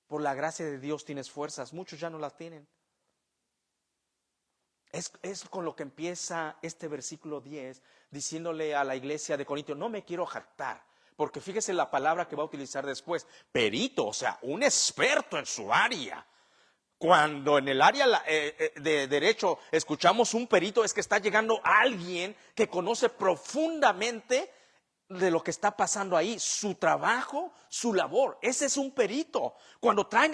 Por la gracia de Dios tienes fuerzas. Muchos ya no las tienen. Es con lo que empieza este versículo 10, diciéndole a la iglesia de Corinto: no me quiero jactar. Porque fíjese la palabra que va a utilizar después: perito, o sea, un experto en su área. Cuando en el área de derecho escuchamos un perito, es que está llegando alguien que conoce profundamente de lo que está pasando ahí, su trabajo, su labor. Ese es un perito. Cuando traen,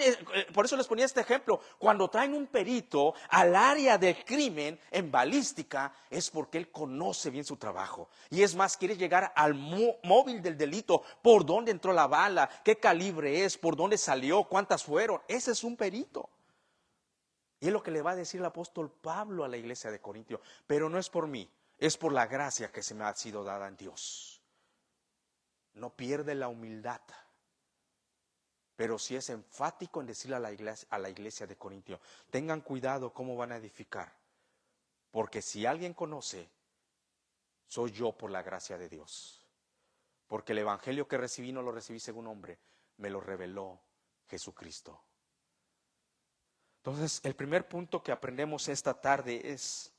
por eso les ponía este ejemplo, cuando traen un perito al área del crimen en balística, es porque él conoce bien su trabajo. Y es más, quiere llegar al móvil del delito: por dónde entró la bala, qué calibre es, por dónde salió, cuántas fueron. Ese es un perito. Y es lo que le va a decir el apóstol Pablo a la iglesia de Corintio: pero no es por mí, es por la gracia que se me ha sido dada en Dios. No pierde la humildad, pero sí es enfático en decirle a la iglesia de Corintio: tengan cuidado cómo van a edificar, porque si alguien conoce, soy yo por la gracia de Dios. Porque el evangelio que recibí no lo recibí según hombre, me lo reveló Jesucristo. Entonces, el primer punto que aprendemos esta tarde es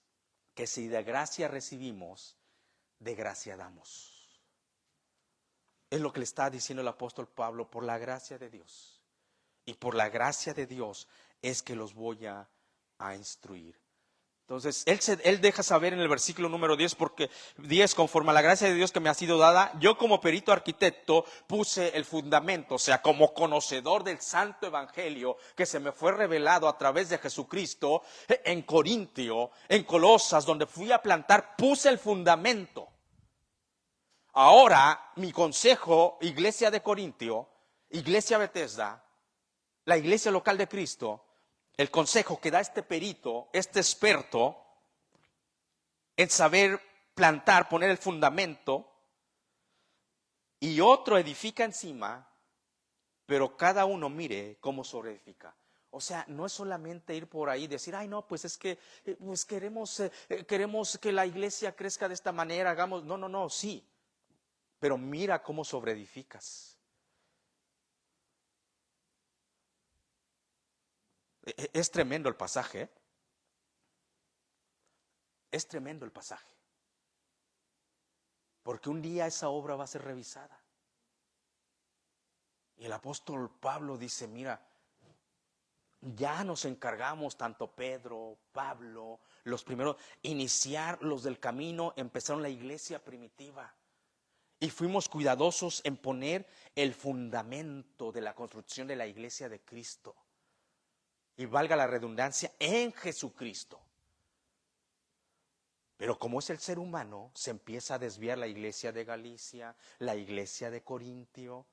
que si de gracia recibimos, de gracia damos. Es lo que le está diciendo el apóstol Pablo: por la gracia de Dios. Y por la gracia de Dios es que los voy a instruir. Entonces, él deja saber en el versículo número 10, porque 10, conforme a la gracia de Dios que me ha sido dada, yo como perito arquitecto puse el fundamento, o sea, como conocedor del santo evangelio que se me fue revelado a través de Jesucristo, en Corintio, en Colosas, donde fui a plantar, puse el fundamento. Ahora, mi consejo, iglesia de Corintio, iglesia Bethesda, la iglesia local de Cristo, el consejo que da este perito, este experto en saber plantar, poner el fundamento, y otro edifica encima, pero cada uno mire cómo sobreedifica. O sea, no es solamente ir por ahí y decir, ay no, pues es que pues queremos que la iglesia crezca de esta manera, hagamos, no, sí, pero mira cómo sobreedificas. Es tremendo el pasaje, ¿eh? Es tremendo el pasaje. Porque un día esa obra va a ser revisada. Y el apóstol Pablo dice, mira, ya nos encargamos, tanto Pedro, Pablo, los primeros, iniciar los del camino, empezaron la iglesia primitiva. Y fuimos cuidadosos en poner el fundamento de la construcción de la iglesia de Cristo. Y valga la redundancia, en Jesucristo. Pero como es el ser humano, se empieza a desviar la iglesia de Galicia, la iglesia de Corintio,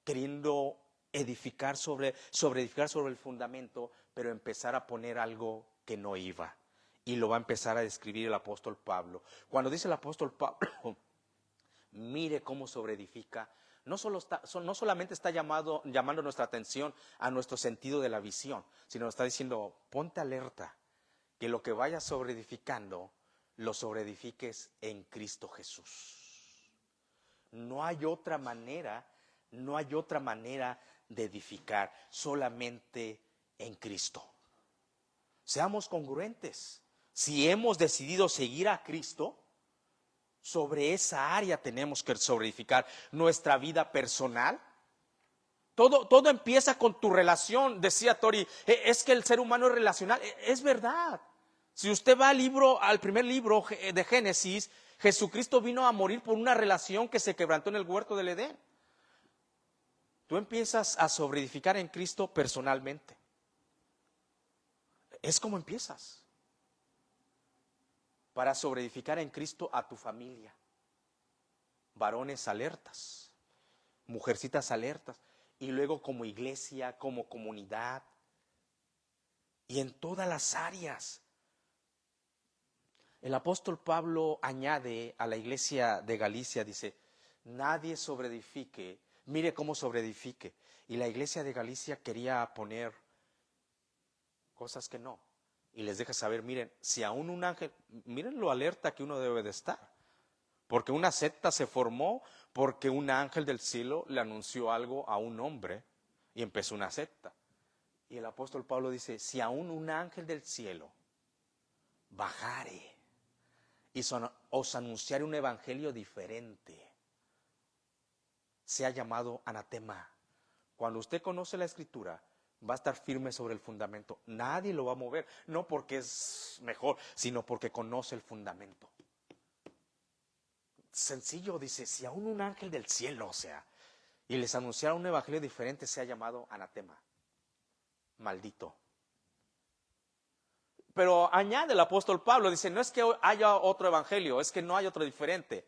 queriendo edificar edificar sobre el fundamento, pero empezar a poner algo que no iba. Y lo va a empezar a describir el apóstol Pablo. Cuando dice el apóstol Pablo, mire cómo sobreedifica, no solamente está llamando nuestra atención a nuestro sentido de la visión, sino está diciendo, ponte alerta, que lo que vayas sobreedificando, lo sobreedifiques en Cristo Jesús. No hay otra manera de edificar, solamente en Cristo. Seamos congruentes. Si hemos decidido seguir a Cristo, sobre esa área tenemos que sobreedificar nuestra vida personal. Todo empieza con tu relación, decía Tori, es que el ser humano es relacional, es verdad. Si usted va al primer libro de Génesis, Jesucristo vino a morir por una relación que se quebrantó en el huerto del Edén. Tú empiezas a sobreedificar en Cristo personalmente. Es como empiezas. Para sobreedificar en Cristo a tu familia. Varones alertas, mujercitas alertas. Y luego como iglesia, como comunidad. Y en todas las áreas. El apóstol Pablo añade a la iglesia de Galicia, dice, nadie sobreedifique, mire cómo sobreedifique. Y la iglesia de Galicia quería poner cosas que no. Y les deja saber, miren, si aún un ángel, miren lo alerta que uno debe de estar. Porque una secta se formó porque un ángel del cielo le anunció algo a un hombre y empezó una secta. Y el apóstol Pablo dice, si aún un ángel del cielo bajare y os anunciare un evangelio diferente, sea llamado anatema. Cuando usted conoce la escritura, va a estar firme sobre el fundamento. Nadie lo va a mover, no porque es mejor, sino porque conoce el fundamento. Sencillo, dice, si aún un ángel del cielo, y les anunciara un evangelio diferente, sea llamado anatema, maldito. Pero añade el apóstol Pablo, dice, no es que haya otro evangelio, es que no hay otro diferente,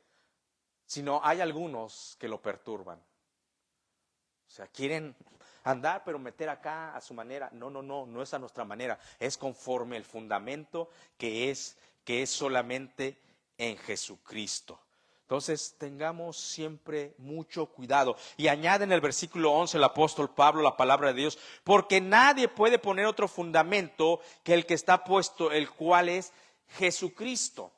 sino hay algunos que lo perturban. O sea, quieren andar, pero meter acá a su manera. No es a nuestra manera, es conforme el fundamento que es solamente en Jesucristo. Entonces tengamos siempre mucho cuidado. Y añade en el versículo 11 el apóstol Pablo la palabra de Dios, porque nadie puede poner otro fundamento que el que está puesto, el cual es Jesucristo.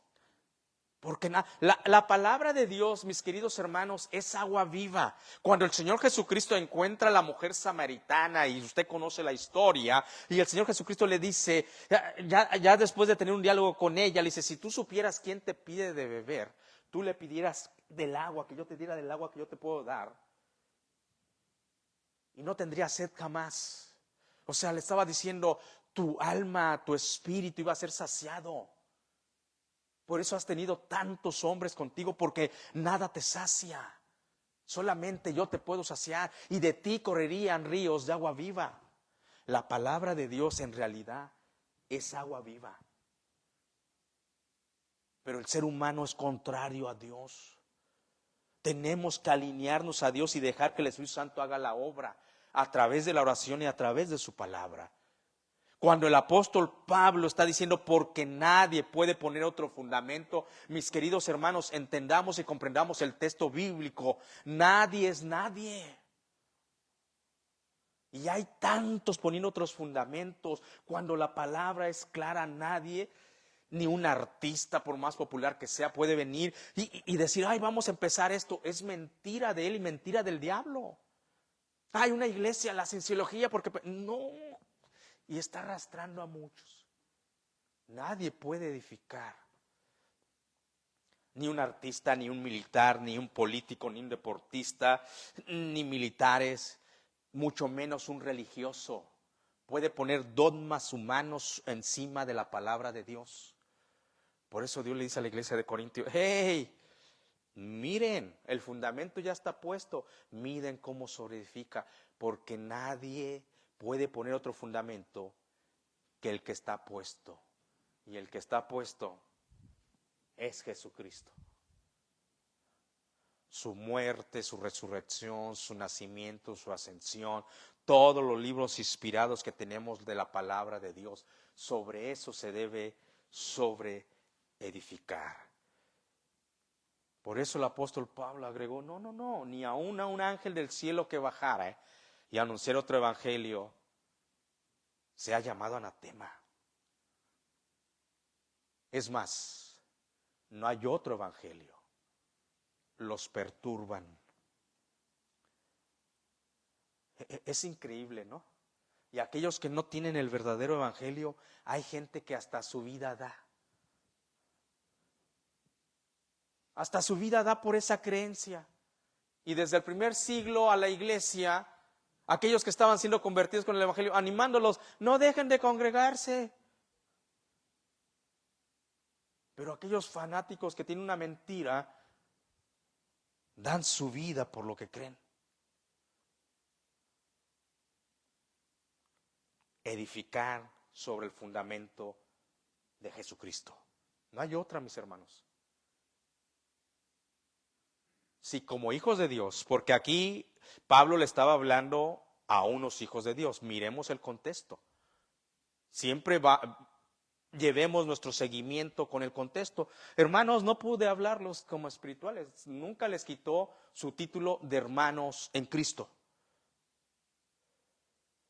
Porque la palabra de Dios, mis queridos hermanos, es agua viva. Cuando el Señor Jesucristo encuentra a la mujer samaritana, y usted conoce la historia, y el Señor Jesucristo le dice, ya después de tener un diálogo con ella, le dice, si tú supieras quién te pide de beber, tú le pidieras del agua, que yo te diera del agua que yo te puedo dar, y no tendrías sed jamás. O sea, le estaba diciendo, tu alma, tu espíritu iba a ser saciado. Por eso has tenido tantos hombres contigo, porque nada te sacia. Solamente yo te puedo saciar, y de ti correrían ríos de agua viva. La palabra de Dios en realidad es agua viva. Pero el ser humano es contrario a Dios. Tenemos que alinearnos a Dios y dejar que el Espíritu Santo haga la obra a través de la oración y a través de su palabra. Cuando el apóstol Pablo está diciendo porque nadie puede poner otro fundamento, mis queridos hermanos, entendamos y comprendamos el texto bíblico. Nadie es nadie. Y hay tantos poniendo otros fundamentos. Cuando la palabra es clara, nadie, ni un artista, por más popular que sea, puede venir y decir, ay, vamos a empezar esto. Es mentira de él y mentira del diablo. Hay una iglesia, la cienciología, porque no. Y está arrastrando a muchos. Nadie puede edificar. Ni un artista, ni un militar, ni un político, ni un deportista, ni militares, mucho menos un religioso puede poner dogmas humanos encima de la palabra de Dios. Por eso Dios le dice a la iglesia de Corintios, hey, miren, el fundamento ya está puesto, miren cómo sobreedifica, porque nadie puede poner otro fundamento que el que está puesto. Y el que está puesto es Jesucristo. Su muerte, su resurrección, su nacimiento, su ascensión, todos los libros inspirados que tenemos de la palabra de Dios, sobre eso se debe sobreedificar. Por eso el apóstol Pablo agregó, no, ni aún a un ángel del cielo que bajara y anunciar otro evangelio se ha llamado anatema. Es más, no hay otro evangelio. Los perturban. Es increíble, ¿no? Y aquellos que no tienen el verdadero evangelio, hay gente que hasta su vida da. Hasta su vida da por esa creencia. Y desde el primer siglo a la iglesia, aquellos que estaban siendo convertidos con el evangelio, animándolos, no dejen de congregarse. Pero aquellos fanáticos que tienen una mentira, dan su vida por lo que creen. Edificar sobre el fundamento de Jesucristo. No hay otra, mis hermanos. Si como hijos de Dios, porque aquí Pablo le estaba hablando a unos hijos de Dios, miremos el contexto. Siempre llevemos nuestro seguimiento con el contexto. Hermanos, no pude hablarlos como espirituales. Nunca les quitó su título de hermanos en Cristo.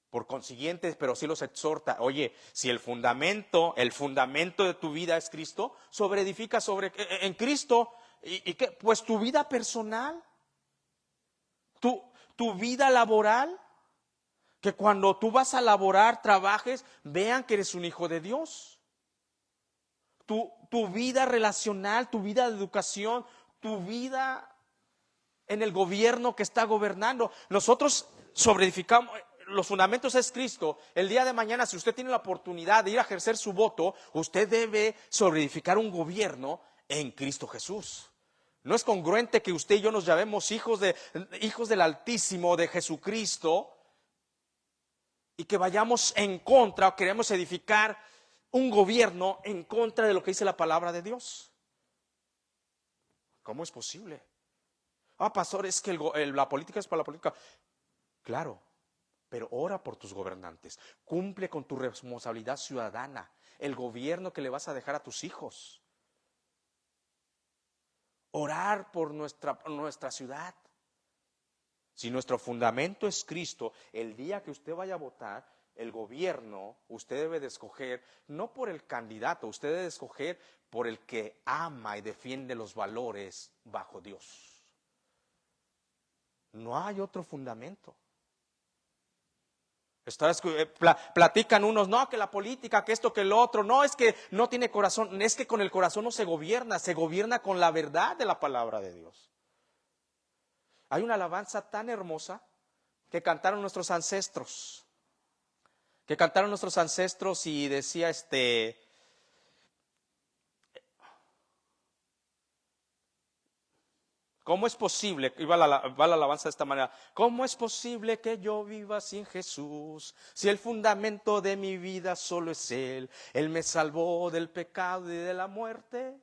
Por consiguiente, pero sí los exhorta. Oye, si el fundamento de tu vida es Cristo, sobreedifica en Cristo. ¿Y qué? Pues tu vida personal, tu vida laboral. Que cuando tú vas a laborar, trabajes, vean que eres un hijo de Dios. Tu vida relacional, tu vida de educación, tu vida en el gobierno que está gobernando. Nosotros sobreedificamos, los fundamentos es Cristo. El día de mañana, si usted tiene la oportunidad de ir a ejercer su voto, usted debe sobreedificar un gobierno en Cristo Jesús. No es congruente que usted y yo nos llamemos hijos del Altísimo, de Jesucristo, y que vayamos en contra o queremos edificar un gobierno en contra de lo que dice la palabra de Dios. ¿Cómo es posible? Pastor, es que la política es para la política. Claro, pero ora por tus gobernantes. Cumple con tu responsabilidad ciudadana, el gobierno que le vas a dejar a tus hijos. Orar por nuestra ciudad. Si nuestro fundamento es Cristo, el día que usted vaya a votar, el gobierno, usted debe de escoger, no por el candidato, usted debe de escoger por el que ama y defiende los valores bajo Dios. No hay otro fundamento. Platican unos, no, que la política, que esto, que lo otro, no, es que no tiene corazón, es que con el corazón no se gobierna con la verdad de la palabra de Dios. Hay una alabanza tan hermosa que cantaron nuestros ancestros, y decía ¿cómo es posible? Va la alabanza de esta manera. ¿Cómo es posible que yo viva sin Jesús? Si el fundamento de mi vida solo es Él. Él me salvó del pecado y de la muerte.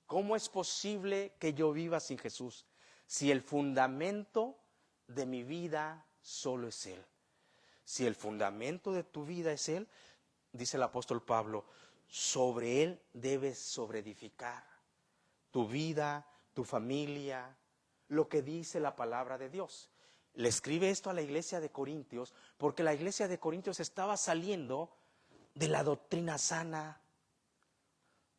¿Cómo es posible que yo viva sin Jesús? Si el fundamento de mi vida solo es Él. Si el fundamento de tu vida es Él, dice el apóstol Pablo, sobre él debes sobreedificar tu vida, tu familia, lo que dice la palabra de Dios. Le escribe esto a la iglesia de Corintios porque la iglesia de Corintios estaba saliendo de la doctrina sana.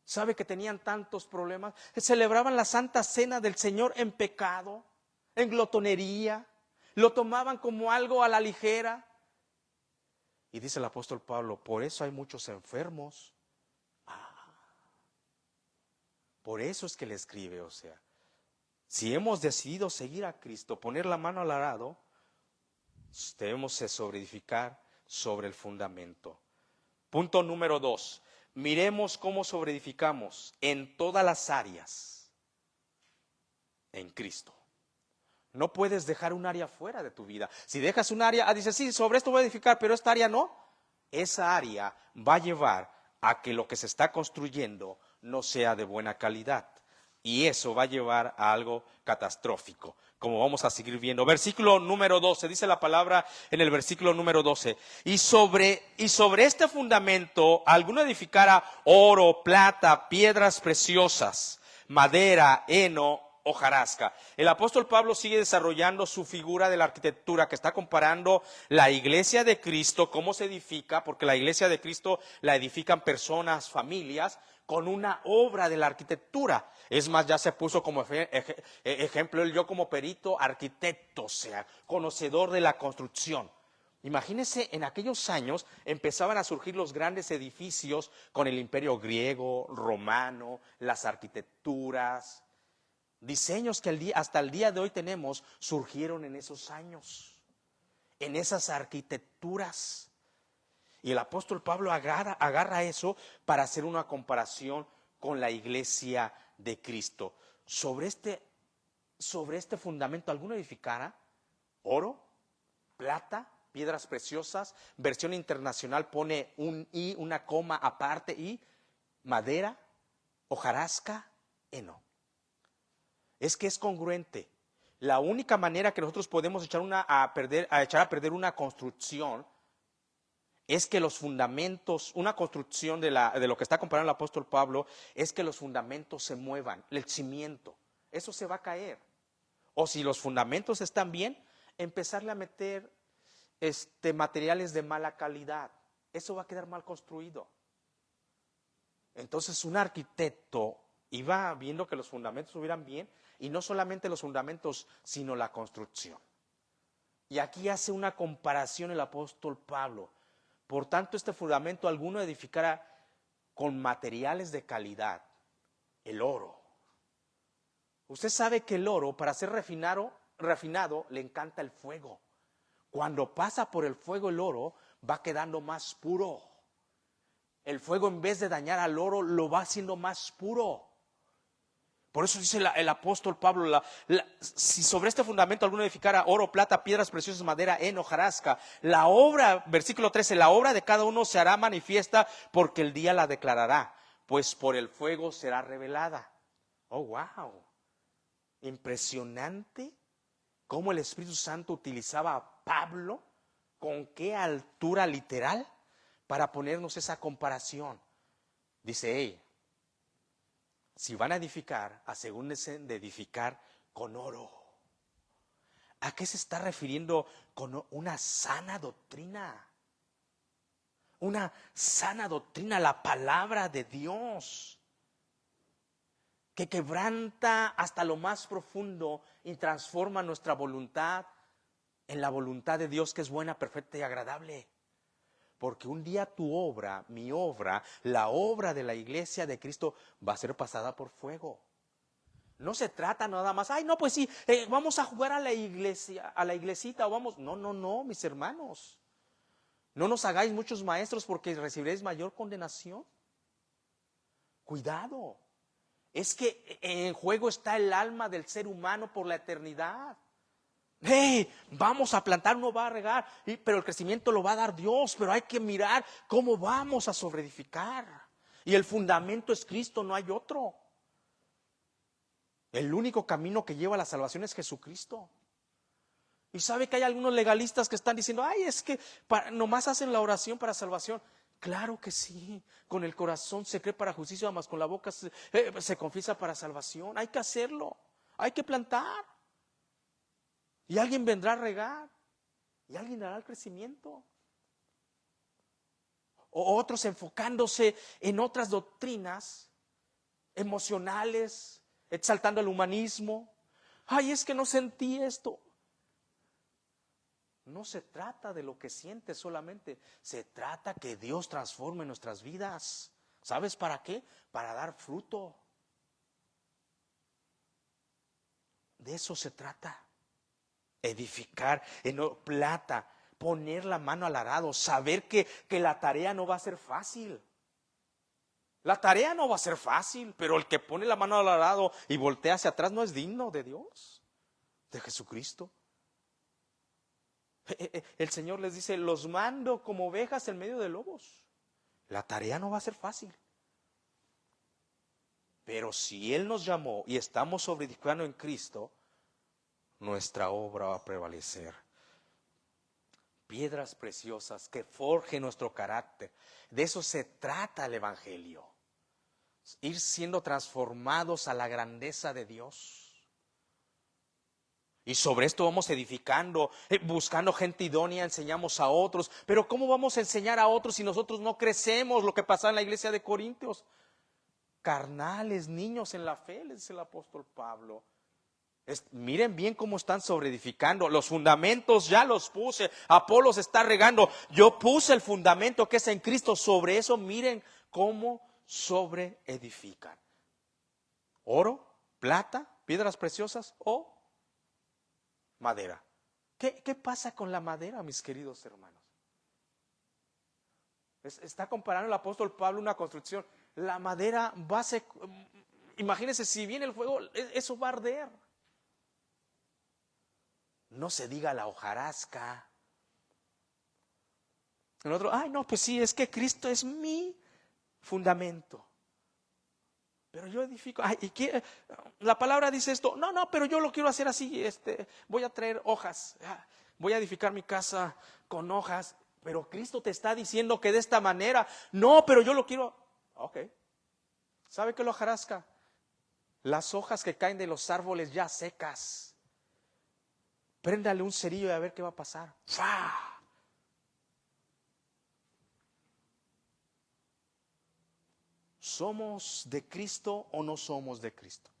¿Sabe que tenían tantos problemas? Celebraban la Santa Cena del Señor en pecado, en glotonería, lo tomaban como algo a la ligera. Y dice el apóstol Pablo, por eso hay muchos enfermos. Por eso es que le escribe, o sea, si hemos decidido seguir a Cristo, poner la mano al arado, debemos sobreedificar sobre el fundamento. Punto número 2. Miremos cómo sobreedificamos en todas las áreas en Cristo. No puedes dejar un área fuera de tu vida. Si dejas un área, dices, sí, sobre esto voy a edificar, pero esta área no. Esa área va a llevar a que lo que se está construyendo no sea de buena calidad. Y eso va a llevar a algo catastrófico, como vamos a seguir viendo. Versículo número 12, dice la palabra en el versículo número 12. Y sobre este fundamento, alguno edificara oro, plata, piedras preciosas, madera, heno, hojarasca. El apóstol Pablo sigue desarrollando su figura de la arquitectura, que está comparando la iglesia de Cristo, cómo se edifica, porque la iglesia de Cristo la edifican personas, familias, con una obra de la arquitectura. Es más, ya se puso como ejemplo él, yo como perito arquitecto, o sea, conocedor de la construcción. Imagínense, en aquellos años empezaban a surgir los grandes edificios con el imperio griego, romano, las arquitecturas, diseños que hasta el día de hoy tenemos, surgieron en esos años, en esas arquitecturas. Y el apóstol Pablo agarra eso para hacer una comparación con la iglesia de Cristo. Sobre este fundamento, ¿alguno edificara? Oro, plata, piedras preciosas. Versión internacional pone un i, una coma aparte, y madera, hojarasca, heno. Es que es congruente. La única manera que nosotros podemos echar a perder una construcción es que los fundamentos, una construcción de lo que está comparando el apóstol Pablo, es que los fundamentos se muevan, el cimiento, eso se va a caer. O si los fundamentos están bien, empezarle a meter materiales de mala calidad, eso va a quedar mal construido. Entonces un arquitecto iba viendo que los fundamentos estuvieran bien, y no solamente los fundamentos, sino la construcción. Y aquí hace una comparación el apóstol Pablo. Por tanto, este fundamento alguno edificará con materiales de calidad, el oro. Usted sabe que el oro, para ser refinado, le encanta el fuego. Cuando pasa por el fuego el oro, va quedando más puro. El fuego, en vez de dañar al oro, lo va haciendo más puro. Por eso dice el apóstol Pablo, si sobre este fundamento alguno edificara oro, plata, piedras preciosas, madera, heno, hojarasca, la obra, versículo 13, la obra de cada uno se hará manifiesta, porque el día la declarará, pues por el fuego será revelada. Oh, wow. Impresionante cómo el Espíritu Santo utilizaba a Pablo, con qué altura literal, para ponernos esa comparación. Dice, hey, si van a edificar, asegúrense de edificar con oro. ¿A qué se está refiriendo con una sana doctrina? Una sana doctrina, la palabra de Dios, que quebranta hasta lo más profundo y transforma nuestra voluntad en la voluntad de Dios, que es buena, perfecta y agradable. Porque un día tu obra, mi obra, la obra de la iglesia de Cristo va a ser pasada por fuego. No se trata nada más, ay no, pues sí, vamos a jugar a la iglesia, a la iglesita, o vamos. No, mis hermanos. No nos hagáis muchos maestros, porque recibiréis mayor condenación. Cuidado. Es que en juego está el alma del ser humano por la eternidad. Hey, vamos a plantar, uno va a regar, pero el crecimiento lo va a dar Dios, pero hay que mirar cómo vamos a sobreedificar. Y el fundamento es Cristo, no hay otro. El único camino que lleva a la salvación es Jesucristo. Y sabe que hay algunos legalistas que están diciendo, ay, es que nomás hacen la oración para salvación. Claro que sí. Con el corazón se cree para justicia, mas con la boca se confiesa para salvación. Hay que hacerlo. Hay que plantar. Y alguien vendrá a regar. Y alguien dará el crecimiento. O otros enfocándose en otras doctrinas emocionales, exaltando el humanismo. Ay, es que no sentí esto. No se trata de lo que sientes solamente, se trata que Dios transforme nuestras vidas. ¿Sabes para qué? Para dar fruto. De eso se trata. Edificar en plata, poner la mano al arado, saber que la tarea no va a ser fácil. La tarea no va a ser fácil, pero el que pone la mano al arado y voltea hacia atrás no es digno de Dios, de Jesucristo. El Señor les dice, los mando como ovejas en medio de lobos. La tarea no va a ser fácil. Pero si Él nos llamó y estamos sobreedificando en Cristo, nuestra obra va a prevalecer. Piedras preciosas que forjen nuestro carácter. De eso se trata el Evangelio. Ir siendo transformados a la grandeza de Dios. Y sobre esto vamos edificando, buscando gente idónea, enseñamos a otros. Pero ¿cómo vamos a enseñar a otros si nosotros no crecemos? Lo que pasaba en la iglesia de Corintios. Carnales, niños en la fe, les dice el apóstol Pablo. Miren bien cómo están sobreedificando. Los fundamentos ya los puse. Apolos está regando. Yo puse el fundamento que es en Cristo. Sobre eso miren cómo sobreedifican. Oro, plata, piedras preciosas o madera. ¿Qué pasa con la madera, mis queridos hermanos? Está comparando el apóstol Pablo una construcción. La madera va a ser, imagínense, si viene el fuego, eso va a arder. No se diga la hojarasca. El otro, ay no, pues sí, es que Cristo es mi fundamento. Pero yo edifico, la palabra dice esto, no, pero yo lo quiero hacer así, voy a traer hojas, voy a edificar mi casa con hojas, pero Cristo te está diciendo que de esta manera, no, pero yo lo quiero, ok. ¿Sabe qué es la hojarasca? Las hojas que caen de los árboles ya secas. Préndale un cerillo y a ver qué va a pasar. ¡Fua! ¿Somos de Cristo o no somos de Cristo?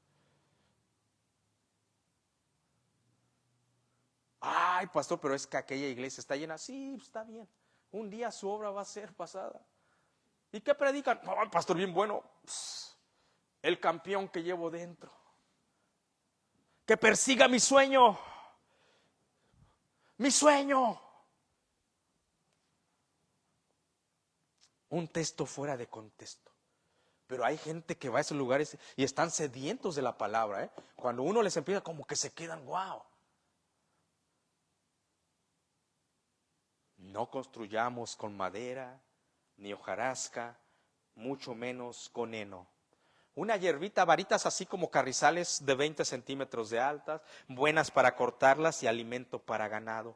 Ay, pastor, pero es que aquella iglesia está llena. Sí, está bien. Un día su obra va a ser pasada. ¿Y qué predican? Ay, pastor, bien bueno. El campeón que llevo dentro. Que persiga mi sueño. Mi sueño. Un texto fuera de contexto. Pero hay gente que va a esos lugares y están sedientos de la palabra. Cuando uno les empieza, como que se quedan, wow. No construyamos con madera, ni hojarasca, mucho menos con heno. Una hierbita, varitas así como carrizales de 20 centímetros de altas, buenas para cortarlas y alimento para ganado.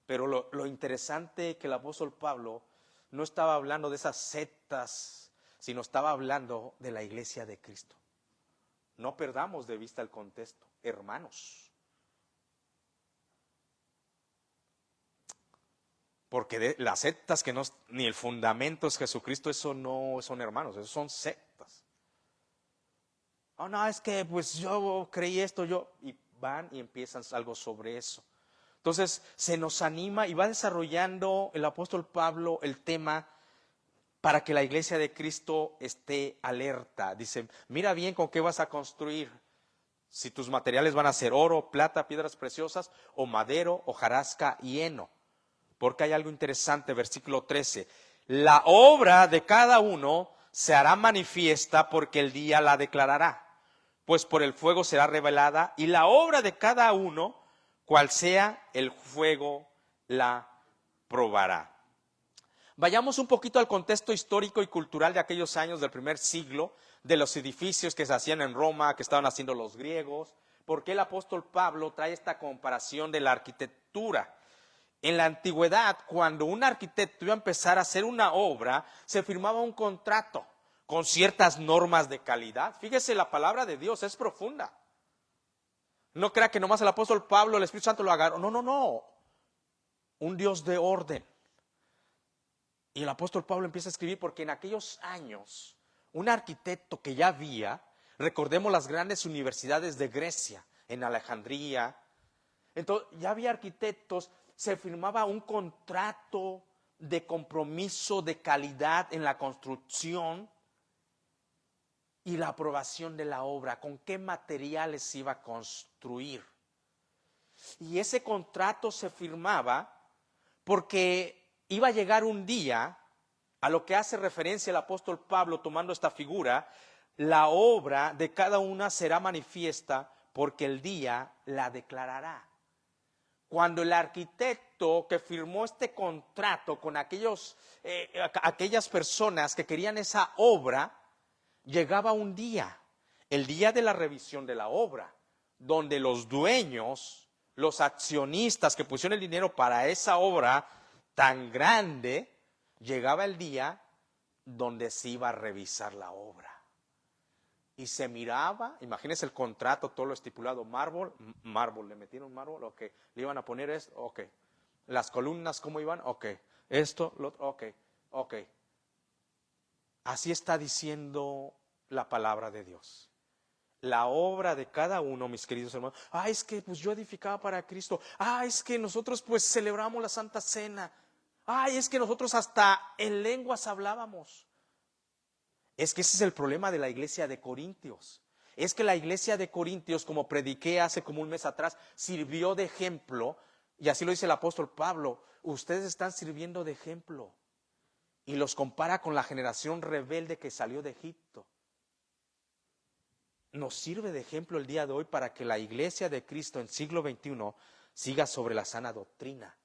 Pero lo interesante es que el apóstol Pablo no estaba hablando de esas sectas, sino estaba hablando de la iglesia de Cristo. No perdamos de vista el contexto, hermanos. Porque las sectas que no, ni el fundamento es Jesucristo, eso no son hermanos, eso son sectas. Oh, no, es que pues yo creí esto, y van y empiezan algo sobre eso. Entonces se nos anima y va desarrollando el apóstol Pablo el tema para que la iglesia de Cristo esté alerta. Dice, mira bien con qué vas a construir. Si tus materiales van a ser oro, plata, piedras preciosas, o madero, hojarasca y heno. Porque hay algo interesante, versículo 13. La obra de cada uno se hará manifiesta porque el día la declarará. Pues por el fuego será revelada y la obra de cada uno, cual sea el fuego, la probará. Vayamos un poquito al contexto histórico y cultural de aquellos años del primer siglo, de los edificios que se hacían en Roma, que estaban haciendo los griegos. ¿Por qué el apóstol Pablo trae esta comparación de la arquitectura? En la antigüedad, cuando un arquitecto iba a empezar a hacer una obra, se firmaba un contrato con ciertas normas de calidad. Fíjese, la palabra de Dios es profunda. No crea que nomás el apóstol Pablo, el Espíritu Santo lo agarró. No, no, no. Un Dios de orden. Y el apóstol Pablo empieza a escribir porque en aquellos años, un arquitecto que ya había, recordemos las grandes universidades de Grecia, en Alejandría, entonces ya había arquitectos, se firmaba un contrato de compromiso de calidad en la construcción y la aprobación de la obra, con qué materiales se iba a construir. Y ese contrato se firmaba porque iba a llegar un día, a lo que hace referencia el apóstol Pablo tomando esta figura, la obra de cada una será manifiesta porque el día la declarará. Cuando el arquitecto que firmó este contrato con aquellas personas que querían esa obra, llegaba un día, el día de la revisión de la obra, donde los dueños, los accionistas que pusieron el dinero para esa obra tan grande, llegaba el día donde se iba a revisar la obra. Y se miraba, imagínense el contrato, todo lo estipulado, mármol, le metieron mármol, ok, le iban a poner esto, ok, las columnas, ¿cómo iban? Ok, esto, lo otro, ok. Así está diciendo la palabra de Dios. La obra de cada uno, mis queridos hermanos. Es que pues yo edificaba para Cristo. Es que nosotros pues celebramos la Santa Cena. Es que nosotros hasta en lenguas hablábamos. Es que ese es el problema de la iglesia de Corintios. Es que la iglesia de Corintios, como prediqué hace como un mes atrás, sirvió de ejemplo. Y así lo dice el apóstol Pablo. Ustedes están sirviendo de ejemplo. Y los compara con la generación rebelde que salió de Egipto. Nos sirve de ejemplo el día de hoy para que la iglesia de Cristo en siglo XXI siga sobre la sana doctrina.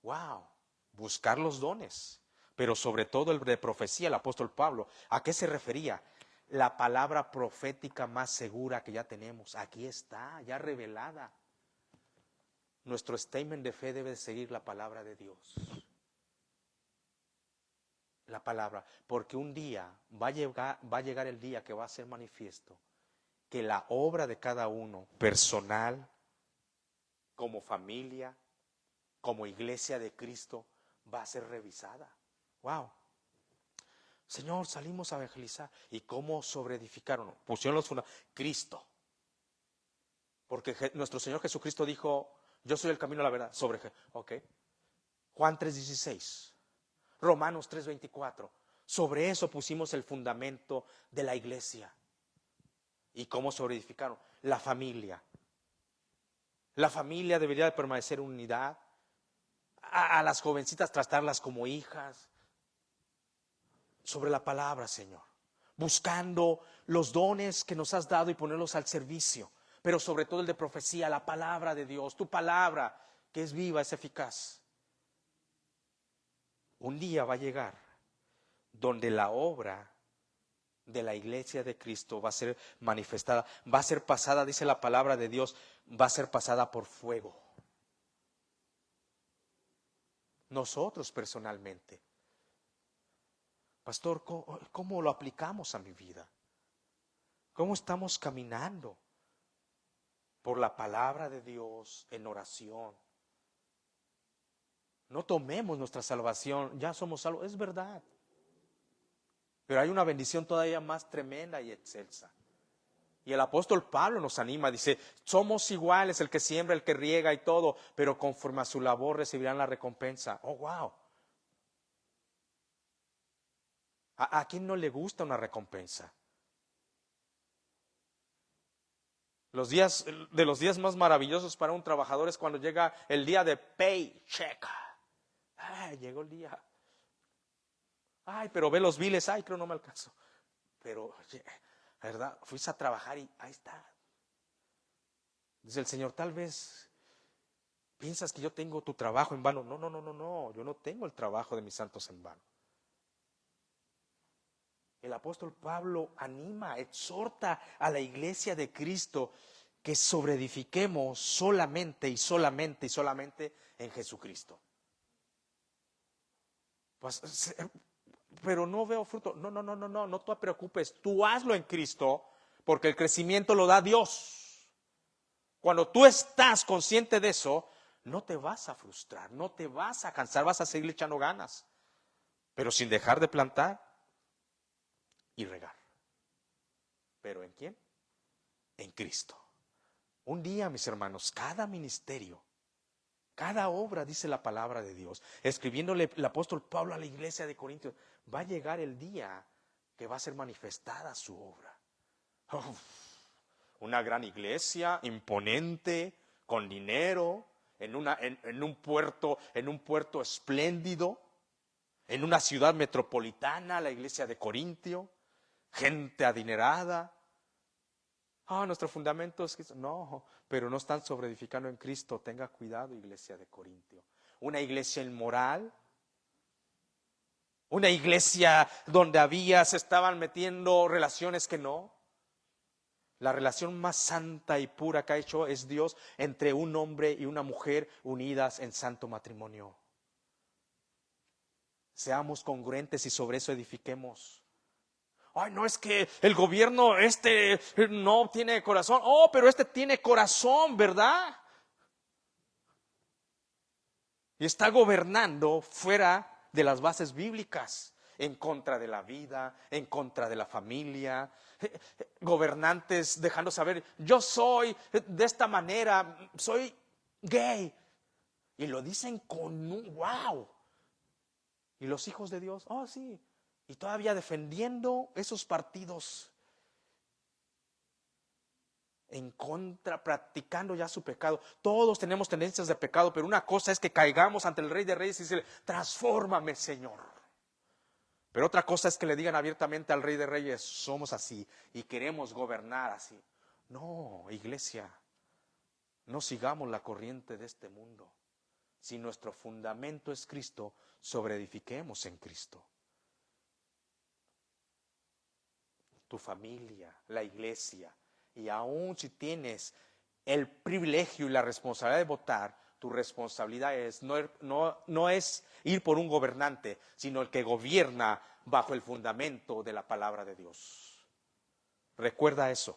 ¡Wow! Buscar los dones, pero sobre todo el de profecía, el apóstol Pablo. ¿A qué se refería? La palabra profética más segura que ya tenemos. Aquí está, ya revelada. Nuestro statement de fe debe seguir la palabra de Dios. La palabra, porque un día va a llegar el día que va a ser manifiesto que la obra de cada uno, personal, como familia, como iglesia de Cristo, va a ser revisada. Wow. Señor, salimos a evangelizar. ¿Y cómo sobreedificaron? Pusieron los fundamentos. Cristo. Porque nuestro Señor Jesucristo dijo, yo soy el camino a la verdad. Ok. Juan 3:16. Romanos 3:24. Sobre eso pusimos el fundamento de la iglesia. ¿Y cómo sobreedificaron? La familia. La familia debería de permanecer en unidad. A las jovencitas tratarlas como hijas. Sobre la palabra, Señor. Buscando los dones que nos has dado y ponerlos al servicio. Pero sobre todo el de profecía, la palabra de Dios. Tu palabra que es viva, es eficaz. Un día va a llegar donde la obra de la iglesia de Cristo va a ser manifestada, va a ser pasada, dice la palabra de Dios, va a ser pasada por fuego. Nosotros personalmente. Pastor, ¿cómo lo aplicamos a mi vida? ¿Cómo estamos caminando por la palabra de Dios en oración? No tomemos nuestra salvación, ya somos salvos, es verdad. Pero hay una bendición todavía más tremenda y excelsa. Y el apóstol Pablo nos anima, dice, somos iguales, el que siembra, el que riega y todo, pero conforme a su labor recibirán la recompensa. Oh, wow. ¿A quién no le gusta una recompensa? Los días más maravillosos para un trabajador es cuando llega el día de paycheck. Llegó el día. Pero ve los biles, creo no me alcanzó. Pero, ¿verdad? Fuiste a trabajar y ahí está. Dice el Señor, tal vez piensas que yo tengo tu trabajo en vano. No, yo no tengo el trabajo de mis santos en vano. El apóstol Pablo anima, exhorta a la iglesia de Cristo que sobreedifiquemos solamente y solamente y solamente en Jesucristo. Pues, pero no veo fruto. No te preocupes. Tú hazlo en Cristo, porque el crecimiento lo da Dios. Cuando tú estás consciente de eso, no te vas a frustrar, no te vas a cansar, vas a seguir echando ganas, pero sin dejar de plantar y regar. ¿Pero en quién? En Cristo. Un día, mis hermanos, cada ministerio, cada obra, dice la palabra de Dios, escribiéndole el apóstol Pablo a la iglesia de Corintios, va a llegar el día que va a ser manifestada su obra. Una gran iglesia, imponente, con dinero, en un puerto espléndido, en una ciudad metropolitana, la iglesia de Corintio, gente adinerada. Nuestro fundamento es Cristo. No, pero no están sobreedificando en Cristo. Tenga cuidado, iglesia de Corintio. Una iglesia inmoral, una iglesia donde se estaban metiendo relaciones que no. La relación más santa y pura que ha hecho es Dios entre un hombre y una mujer unidas en santo matrimonio. Seamos congruentes y sobre eso edifiquemos. No, es que el gobierno no tiene corazón. Pero este tiene corazón, ¿verdad? Y está gobernando fuera de las bases bíblicas, en contra de la vida, en contra de la familia. Gobernantes dejando saber, yo soy de esta manera, soy gay. Y lo dicen con un wow. Y los hijos de Dios, sí. Y todavía defendiendo esos partidos en contra, practicando ya su pecado. Todos tenemos tendencias de pecado, pero una cosa es que caigamos ante el Rey de Reyes y decirle, transfórmame, Señor. Pero otra cosa es que le digan abiertamente al Rey de Reyes, somos así y queremos gobernar así. No, iglesia, no sigamos la corriente de este mundo. Si nuestro fundamento es Cristo, sobreedifiquemos en Cristo. Tu familia, la iglesia, y aún si tienes el privilegio y la responsabilidad de votar, tu responsabilidad no es ir por un gobernante, sino el que gobierna bajo el fundamento de la palabra de Dios. Recuerda eso.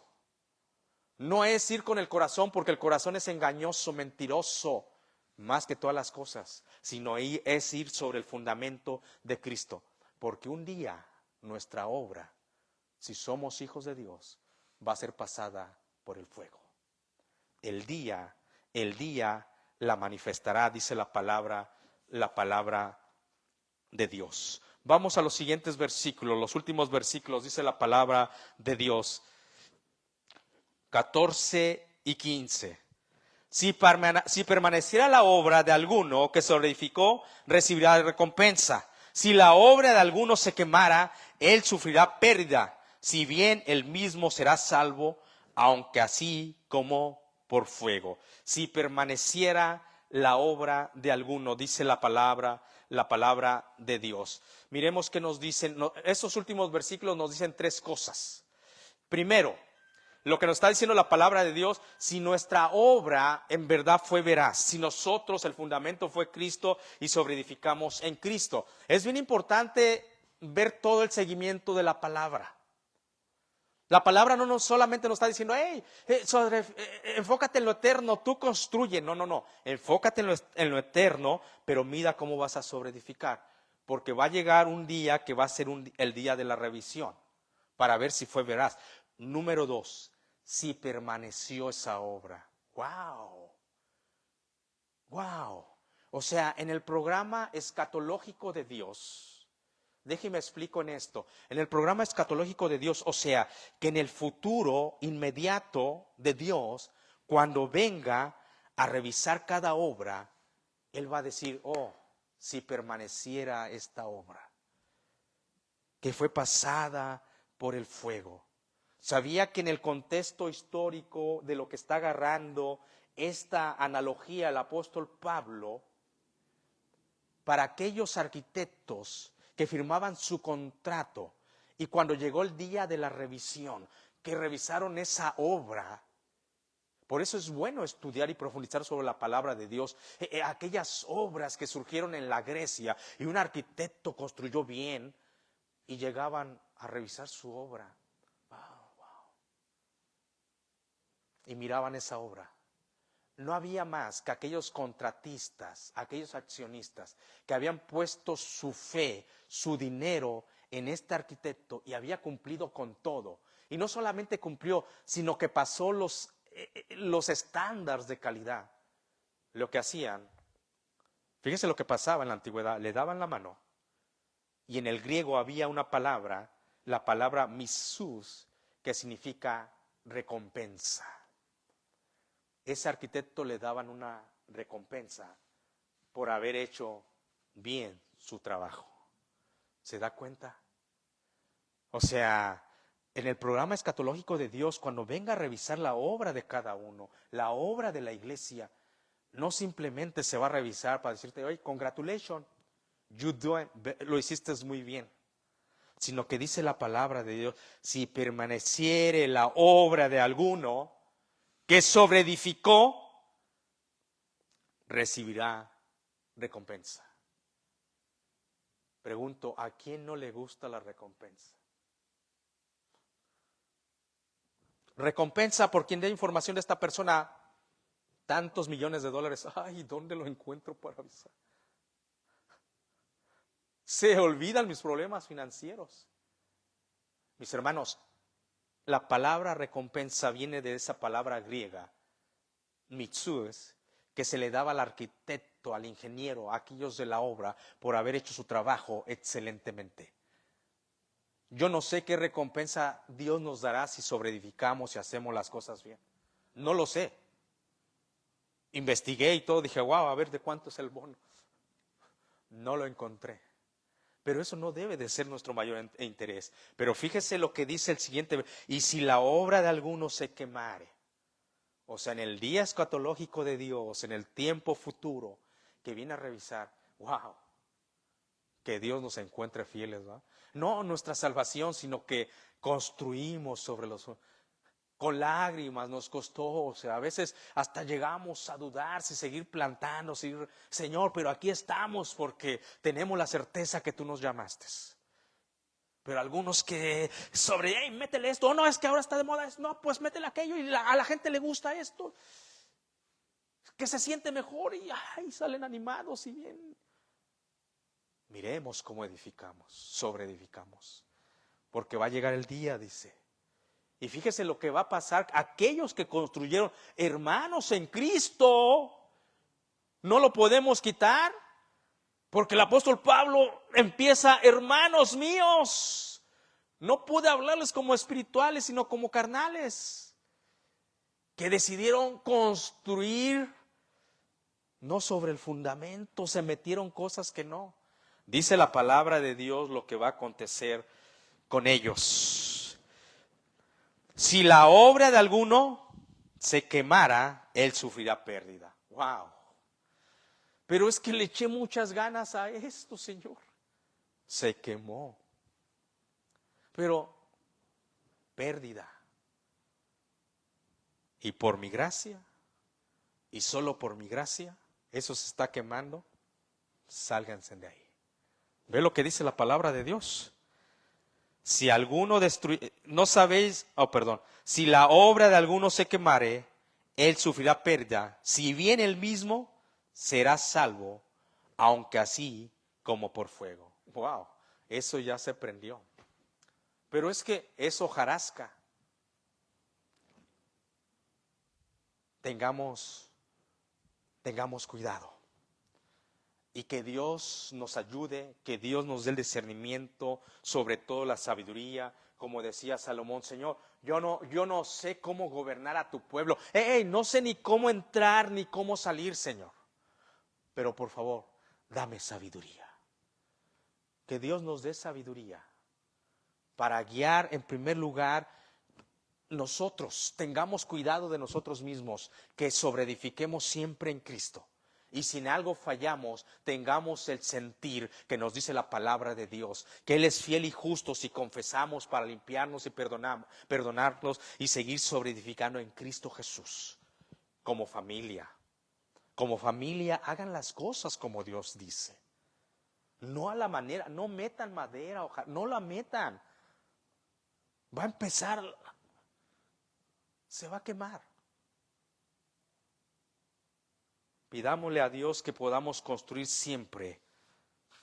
No es ir con el corazón, porque el corazón es engañoso, mentiroso, más que todas las cosas, sino es ir sobre el fundamento de Cristo. Porque un día nuestra obra, si somos hijos de Dios, va a ser pasada por el fuego. El día la manifestará, dice la palabra de Dios. Vamos a los siguientes versículos, los últimos versículos, dice la palabra de Dios, 14 y 15. Si permaneciera la obra de alguno que se edificó, recibirá recompensa. Si la obra de alguno se quemara, él sufrirá pérdida, si bien él mismo será salvo, aunque así como por fuego. Si permaneciera la obra de alguno, dice la palabra de Dios. Miremos qué nos dicen. Estos últimos versículos nos dicen tres cosas. Primero, lo que nos está diciendo la palabra de Dios, si nuestra obra en verdad fue veraz, si nosotros el fundamento fue Cristo y sobreedificamos en Cristo. Es bien importante ver todo el seguimiento de la palabra. La palabra no solamente nos está diciendo, enfócate en lo eterno, tú construye. No. Enfócate en lo eterno, pero mira cómo vas a sobreedificar. Porque va a llegar un día que va a ser el día de la revisión, para ver si fue veraz. Número 2, si permaneció esa obra. ¡Wow! O sea, en el programa escatológico de Dios, déjeme explico en esto. En el programa escatológico de Dios, o sea, que en el futuro inmediato de Dios, cuando venga a revisar cada obra, Él va a decir, si permaneciera esta obra, que fue pasada por el fuego. Sabía que en el contexto histórico de lo que está agarrando esta analogía el apóstol Pablo, para aquellos arquitectos que firmaban su contrato y cuando llegó el día de la revisión, que revisaron esa obra, Por eso es bueno estudiar y profundizar sobre la palabra de Dios. Aquellas obras que surgieron en la Grecia y un arquitecto construyó bien y llegaban a revisar su obra. Y miraban esa obra. No había más que aquellos contratistas, aquellos accionistas que habían puesto su fe, su dinero en este arquitecto y había cumplido con todo. Y no solamente cumplió, sino que pasó los estándares de calidad. Lo que hacían, fíjese lo que pasaba en la antigüedad, le daban la mano y en el griego había una palabra, la palabra misús, que significa recompensa. Ese arquitecto le daban una recompensa por haber hecho bien su trabajo. ¿Se da cuenta? O sea, en el programa escatológico de Dios, cuando venga a revisar la obra de cada uno, la obra de la iglesia, no simplemente se va a revisar para decirte, oye, congratulations, lo hiciste muy bien. Sino que dice la palabra de Dios, si permaneciere la obra de alguno que sobreedificó, recibirá recompensa. Pregunto, ¿a quién no le gusta la recompensa? Recompensa por quien dé información de esta persona, tantos millones de dólares. Ay, ¿dónde lo encuentro para avisar? Se olvidan mis problemas financieros. Mis hermanos, la palabra recompensa viene de esa palabra griega, mitsus, que se le daba al arquitecto, al ingeniero, a aquellos de la obra, por haber hecho su trabajo excelentemente. Yo no sé qué recompensa Dios nos dará si sobreedificamos y hacemos las cosas bien. No lo sé. Investigué y todo, dije, wow, a ver de cuánto es el bono. No lo encontré. Pero eso no debe de ser nuestro mayor interés. Pero fíjese lo que dice el siguiente. Y si la obra de alguno se quemare, o sea, en el día escatológico de Dios, en el tiempo futuro, que viene a revisar, wow, que Dios nos encuentre fieles, ¿verdad? No nuestra salvación, sino que construimos sobre con lágrimas nos costó, o sea, a veces hasta llegamos a dudar si seguir plantando, seguir, Señor, pero aquí estamos porque tenemos la certeza que tú nos llamaste. Pero algunos que hey, métele esto, oh, no, es que ahora está de moda, no, pues métele aquello y a la gente le gusta esto, que se siente mejor y ay, salen animados y bien. Miremos cómo edificamos, sobreedificamos, porque va a llegar el día, dice. Y fíjese lo que va a pasar, aquellos que construyeron, hermanos en Cristo, no lo podemos quitar, porque el apóstol Pablo empieza, hermanos míos, no pude hablarles como espirituales, sino como carnales, que decidieron construir, no sobre el fundamento, se metieron cosas que no. Dice la palabra de Dios lo que va a acontecer con ellos. Si la obra de alguno se quemara, él sufrirá pérdida. Wow. Pero es que le eché muchas ganas a esto, Señor. Se quemó. Pero pérdida. Y por mi gracia, y solo por mi gracia, eso se está quemando, sálganse de ahí. ¿Ve lo que dice la palabra de Dios? Si alguno destruye, no sabéis, si la obra de alguno se quemare, él sufrirá pérdida, si bien él mismo será salvo, aunque así como por fuego. Wow, eso ya se prendió. Pero es que es hojarasca. Tengamos cuidado. Y que Dios nos ayude, que Dios nos dé el discernimiento, sobre todo la sabiduría, como decía Salomón, Señor, yo no sé cómo gobernar a tu pueblo, no sé ni cómo entrar ni cómo salir, Señor, pero por favor, dame sabiduría. Que Dios nos dé sabiduría para guiar en primer lugar. Nosotros tengamos cuidado de nosotros mismos, que sobreedifiquemos siempre en Cristo. Y si en algo fallamos, tengamos el sentir que nos dice la palabra de Dios, que Él es fiel y justo si confesamos para limpiarnos y perdonarnos y seguir sobreedificando en Cristo Jesús. como familia. Como familia, hagan las cosas como Dios dice. No a la manera, no metan madera, no la metan. Va a empezar, se va a quemar. Pidámosle a Dios que podamos construir siempre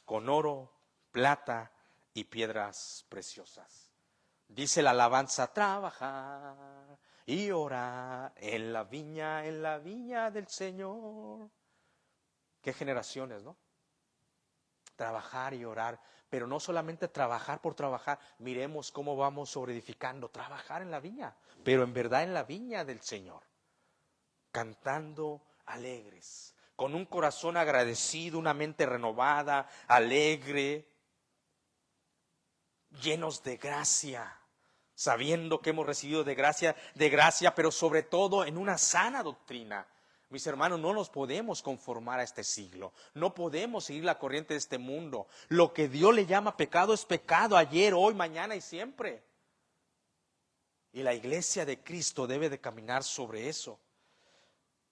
con oro, plata y piedras preciosas. Dice la alabanza, trabajar y orar en la viña del Señor. Qué generaciones, ¿no? Trabajar y orar, pero no solamente trabajar por trabajar. Miremos cómo vamos sobreedificando, trabajar en la viña, pero en verdad en la viña del Señor, cantando alegres, con un corazón agradecido, una mente renovada, alegre, llenos de gracia, sabiendo que hemos recibido de gracia, pero sobre todo en una sana doctrina. Mis hermanos, no nos podemos conformar a este siglo, no podemos seguir la corriente de este mundo. Lo que Dios le llama pecado es pecado, ayer, hoy, mañana y siempre. Y la iglesia de Cristo debe de caminar sobre eso.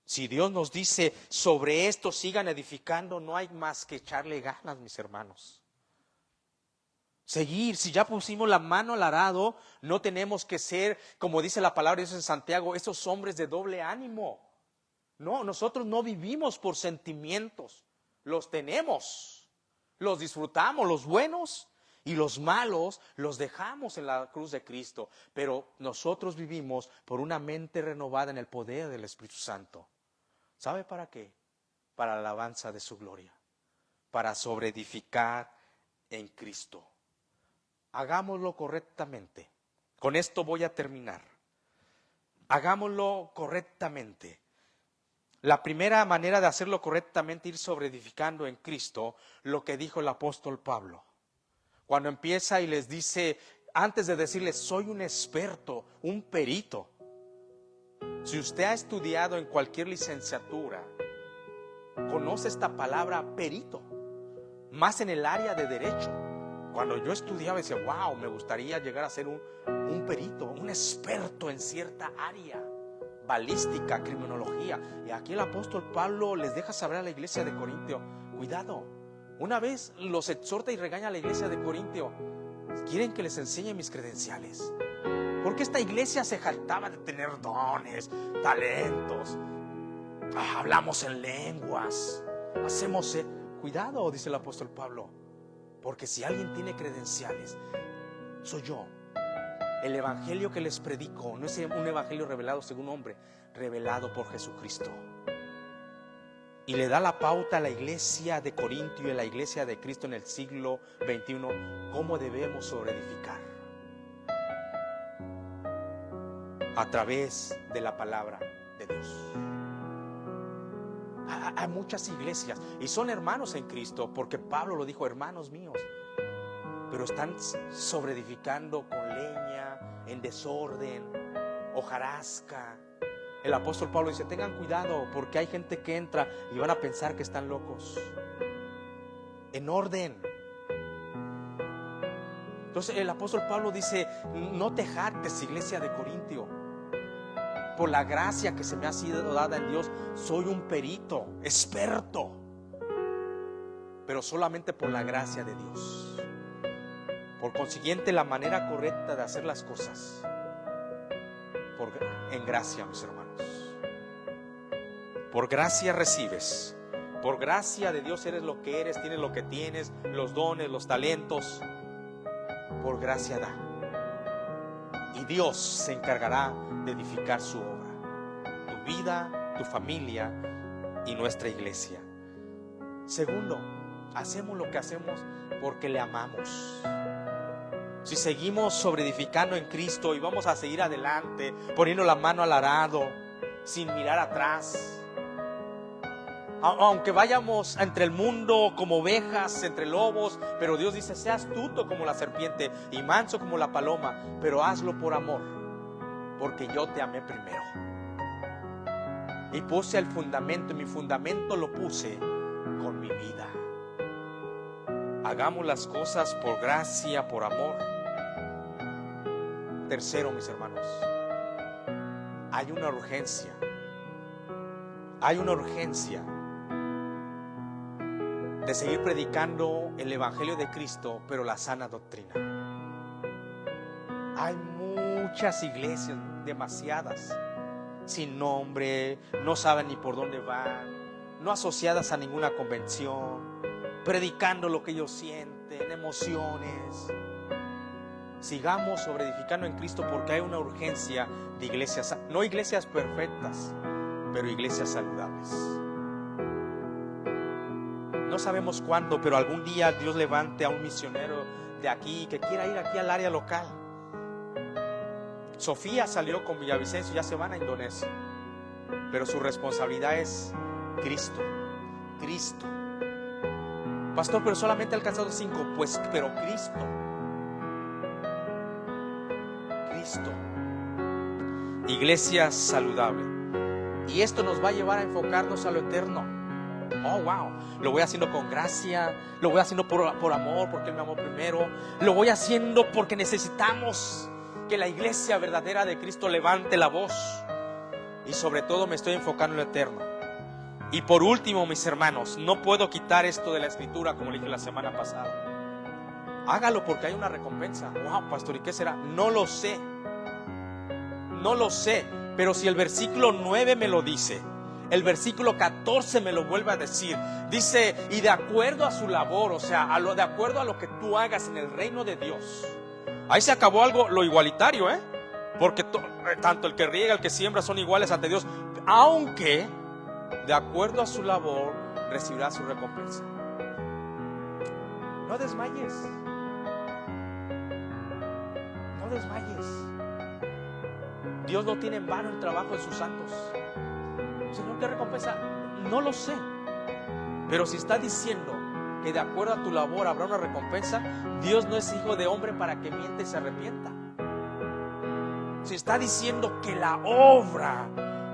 Si Dios nos dice, sobre esto sigan edificando, no hay más que echarle ganas, mis hermanos. Seguir, si ya pusimos la mano al arado, no tenemos que ser, como dice la palabra de Dios en Santiago, esos hombres de doble ánimo. No, nosotros no vivimos por sentimientos, los tenemos, los disfrutamos, los buenos y los malos los dejamos en la cruz de Cristo, pero nosotros vivimos por una mente renovada en el poder del Espíritu Santo. ¿Sabe para qué? Para la alabanza de su gloria, para sobreedificar en Cristo. Hagámoslo correctamente. Con esto voy a terminar. Hagámoslo correctamente. La primera manera de hacerlo correctamente, ir sobreedificando en Cristo, lo que dijo el apóstol Pablo. Cuando empieza y les dice, antes de decirles, soy un experto, un perito. Si usted ha estudiado en cualquier licenciatura, conoce esta palabra perito, más en el área de derecho. Cuando yo estudiaba decía, wow, me gustaría llegar a ser un perito, un experto en cierta área, balística, criminología. Y aquí el apóstol Pablo les deja saber a la iglesia de Corintio, cuidado, una vez los exhorta y regaña a la iglesia de Corintio, quieren que les enseñe mis credenciales. Porque esta iglesia se jactaba de tener dones, talentos, hablamos en lenguas, hacemos... Cuidado, dice el apóstol Pablo, porque si alguien tiene credenciales, soy yo. El evangelio que les predico no es un evangelio revelado según hombre, revelado por Jesucristo. Y le da la pauta a la iglesia de Corintio y a la iglesia de Cristo en el siglo XXI, cómo debemos sobreedificar. A través de la palabra de Dios. Hay muchas iglesias y son hermanos en Cristo, porque Pablo lo dijo, hermanos míos, pero están sobreedificando con leña, en desorden, hojarasca. El apóstol Pablo dice, tengan cuidado, porque hay gente que entra y van a pensar que están locos. En orden. Entonces el apóstol Pablo dice, no te jactes, iglesia de Corintio. Por la gracia que se me ha sido dada en Dios, soy un perito, experto, pero solamente por la gracia de Dios. Por consiguiente, la manera correcta de hacer las cosas, en gracia, mis hermanos. Por gracia recibes, por gracia de Dios eres lo que eres, tienes lo que tienes, los dones, los talentos. Por gracia da. Y Dios se encargará de edificar su obra, tu vida, tu familia y nuestra iglesia. Segundo, hacemos lo que hacemos porque le amamos. Si seguimos sobreedificando en Cristo y vamos a seguir adelante, poniendo la mano al arado, sin mirar atrás, aunque vayamos entre el mundo como ovejas, entre lobos, pero Dios dice, sea astuto como la serpiente y manso como la paloma, pero hazlo por amor, porque yo te amé primero. Y puse el fundamento, y mi fundamento lo puse con mi vida. Hagamos las cosas por gracia, por amor. Tercero, mis hermanos, hay una urgencia Hay una urgencia de seguir predicando el Evangelio de Cristo, pero la sana doctrina. Hay muchas iglesias, demasiadas, sin nombre, no saben ni por dónde van, no asociadas a ninguna convención, predicando lo que ellos sienten, emociones. Sigamos sobreedificando en Cristo, porque hay una urgencia de iglesias, no iglesias perfectas, pero iglesias saludables. No sabemos cuándo, pero algún día Dios levante a un misionero de aquí que quiera ir aquí al área local. Sofía salió con Villavicencio, ya se van a Indonesia, pero su responsabilidad es Cristo. Cristo. Pastor, pero solamente he alcanzado 5. Pues, pero Cristo. Cristo. Iglesia saludable. Y esto nos va a llevar a enfocarnos a lo eterno. Oh, wow. Lo voy haciendo con gracia. Lo voy haciendo por amor, porque Él me amó primero. Lo voy haciendo porque necesitamos que la iglesia verdadera de Cristo levante la voz. Y sobre todo me estoy enfocando en lo eterno. Y por último, mis hermanos, no puedo quitar esto de la escritura, como le dije la semana pasada. Hágalo porque hay una recompensa. Wow, pastor, ¿y qué será? No lo sé. No lo sé. Pero si el versículo 9 me lo dice, el versículo 14 me lo vuelve a decir. Dice, y de acuerdo a su labor, o sea, de acuerdo a lo que tú hagas en el reino de Dios. Ahí se acabó algo, lo igualitario, porque tanto el que riega, el que siembra son iguales ante Dios. Aunque de acuerdo a su labor recibirá su recompensa. No desmayes. No desmayes. Dios no tiene en vano el trabajo de sus santos. Señor, ¿qué recompensa? No lo sé. Pero si está diciendo que de acuerdo a tu labor habrá una recompensa, Dios no es hijo de hombre para que miente y se arrepienta. Si está diciendo que la obra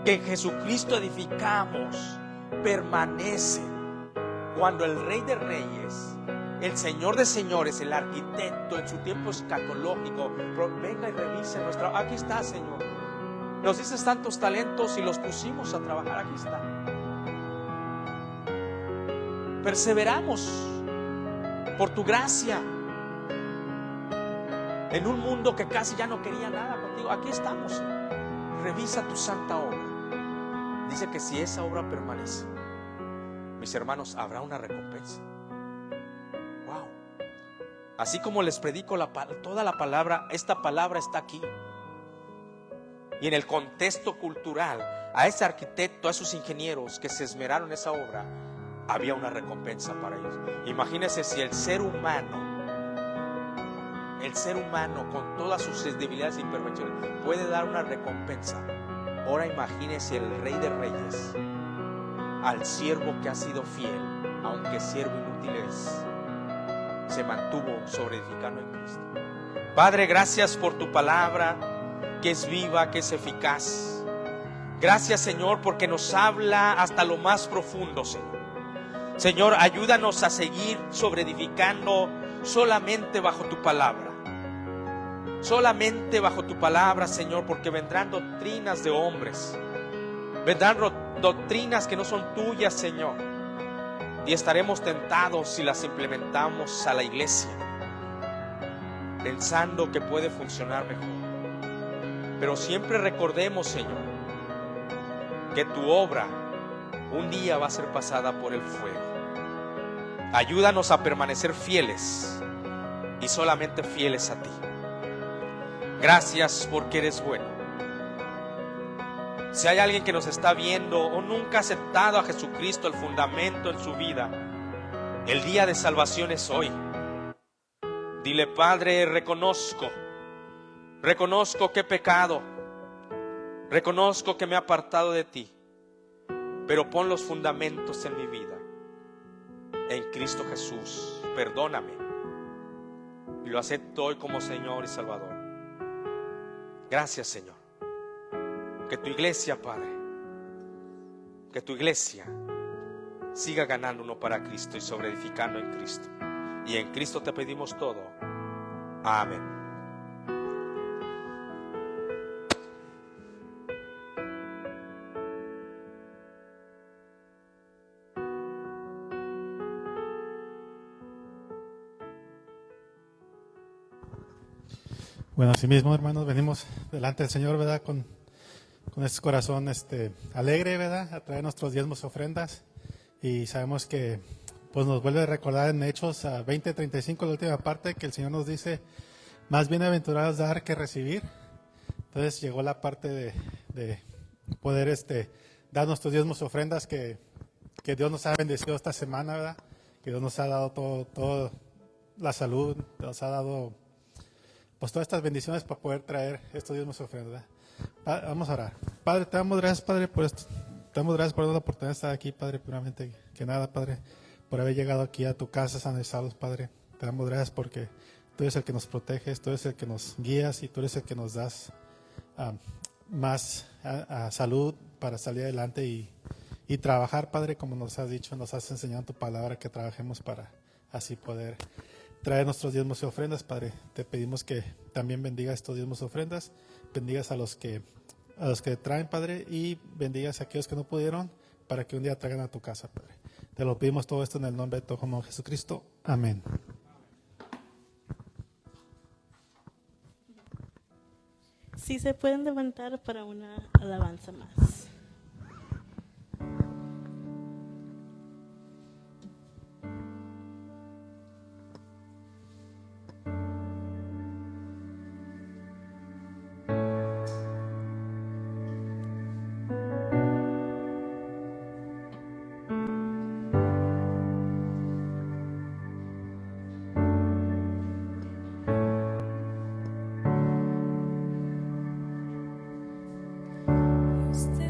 que en Jesucristo edificamos permanece, cuando el Rey de Reyes, el Señor de Señores, el arquitecto en su tiempo escatológico, venga y revise nuestra. Aquí está, Señor. Nos dices tantos talentos y los pusimos a trabajar. Aquí está. Perseveramos por tu gracia en un mundo que casi ya no quería nada contigo. Aquí estamos, Señor. Revisa tu santa obra. Dice que si esa obra permanece, mis hermanos, habrá una recompensa. Wow. Así como les predico toda la palabra, esta palabra está aquí. Y en el contexto cultural, a ese arquitecto, a esos ingenieros que se esmeraron en esa obra, había una recompensa para ellos. Imagínense si el ser humano con todas sus debilidades e imperfecciones puede dar una recompensa. Ahora imagínese el Rey de Reyes, al siervo que ha sido fiel, aunque siervo inútil es, se mantuvo sobreedificando en Cristo. Padre, gracias por tu palabra, que es viva, que es eficaz. Gracias, Señor, porque nos habla hasta lo más profundo, Señor. Señor, ayúdanos a seguir sobreedificando solamente bajo tu palabra. Solamente bajo tu palabra, Señor, porque vendrán doctrinas de hombres. Vendrán doctrinas que no son tuyas, Señor. Y estaremos tentados si las implementamos a la iglesia, pensando que puede funcionar mejor. Pero siempre recordemos, Señor, que tu obra un día va a ser pasada por el fuego. Ayúdanos a permanecer fieles y solamente fieles a ti. Gracias porque eres bueno. Si hay alguien que nos está viendo o nunca ha aceptado a Jesucristo, el fundamento en su vida, el día de salvación es hoy. Dile: Padre, reconozco que he pecado, reconozco que me he apartado de ti, pero pon los fundamentos en mi vida en Cristo Jesús. Perdóname y lo acepto hoy como Señor y Salvador. Gracias, Señor. Que tu iglesia, Padre, que tu iglesia siga ganando uno para Cristo y sobreedificando en Cristo. Y en Cristo te pedimos todo. Amén. Bueno, así mismo, hermanos, venimos delante del Señor, ¿verdad? Con este corazón alegre, ¿verdad? A traer nuestros diezmos y ofrendas. Y sabemos que pues nos vuelve a recordar en Hechos 20:35, la última parte, que el Señor nos dice, más bienaventurados dar que recibir. Entonces llegó la parte de poder dar nuestros diezmos y ofrendas que Dios nos ha bendecido esta semana, ¿verdad? Que Dios nos ha dado todo la salud, nos ha dado pues todas estas bendiciones para poder traer estos diezmos y ofrendas, ¿verdad? Vamos a orar. Padre, te damos gracias, Padre, por esto. Te damos gracias por la oportunidad de estar aquí, Padre, primeramente que nada, Padre, por haber llegado aquí a tu casa sanos y salvos, Padre. Te damos gracias porque tú eres el que nos proteges, tú eres el que nos guías y tú eres el que nos das más salud para salir adelante y trabajar, Padre, como nos has dicho, nos has enseñado en tu palabra que trabajemos para así poder traer nuestros diezmos y ofrendas, Padre. Te pedimos que también bendigas estos diezmos y ofrendas, bendigas a los que traen, Padre, y bendigas a aquellos que no pudieron para que un día traigan a tu casa, Padre. Te lo pedimos todo esto en el nombre de tu Hijo Jesucristo. Amén. Sí, se pueden levantar para una alabanza más. Usted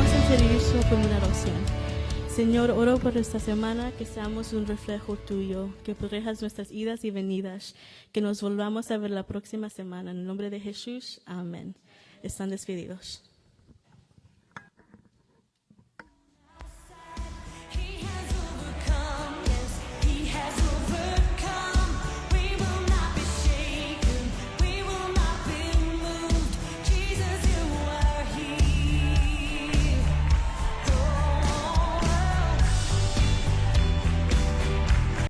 vamos a hacer eso con una oración. Señor, oro por esta semana, que seamos un reflejo tuyo, que protejas nuestras idas y venidas, que nos volvamos a ver la próxima semana. En el nombre de Jesús, amén. Están despedidos.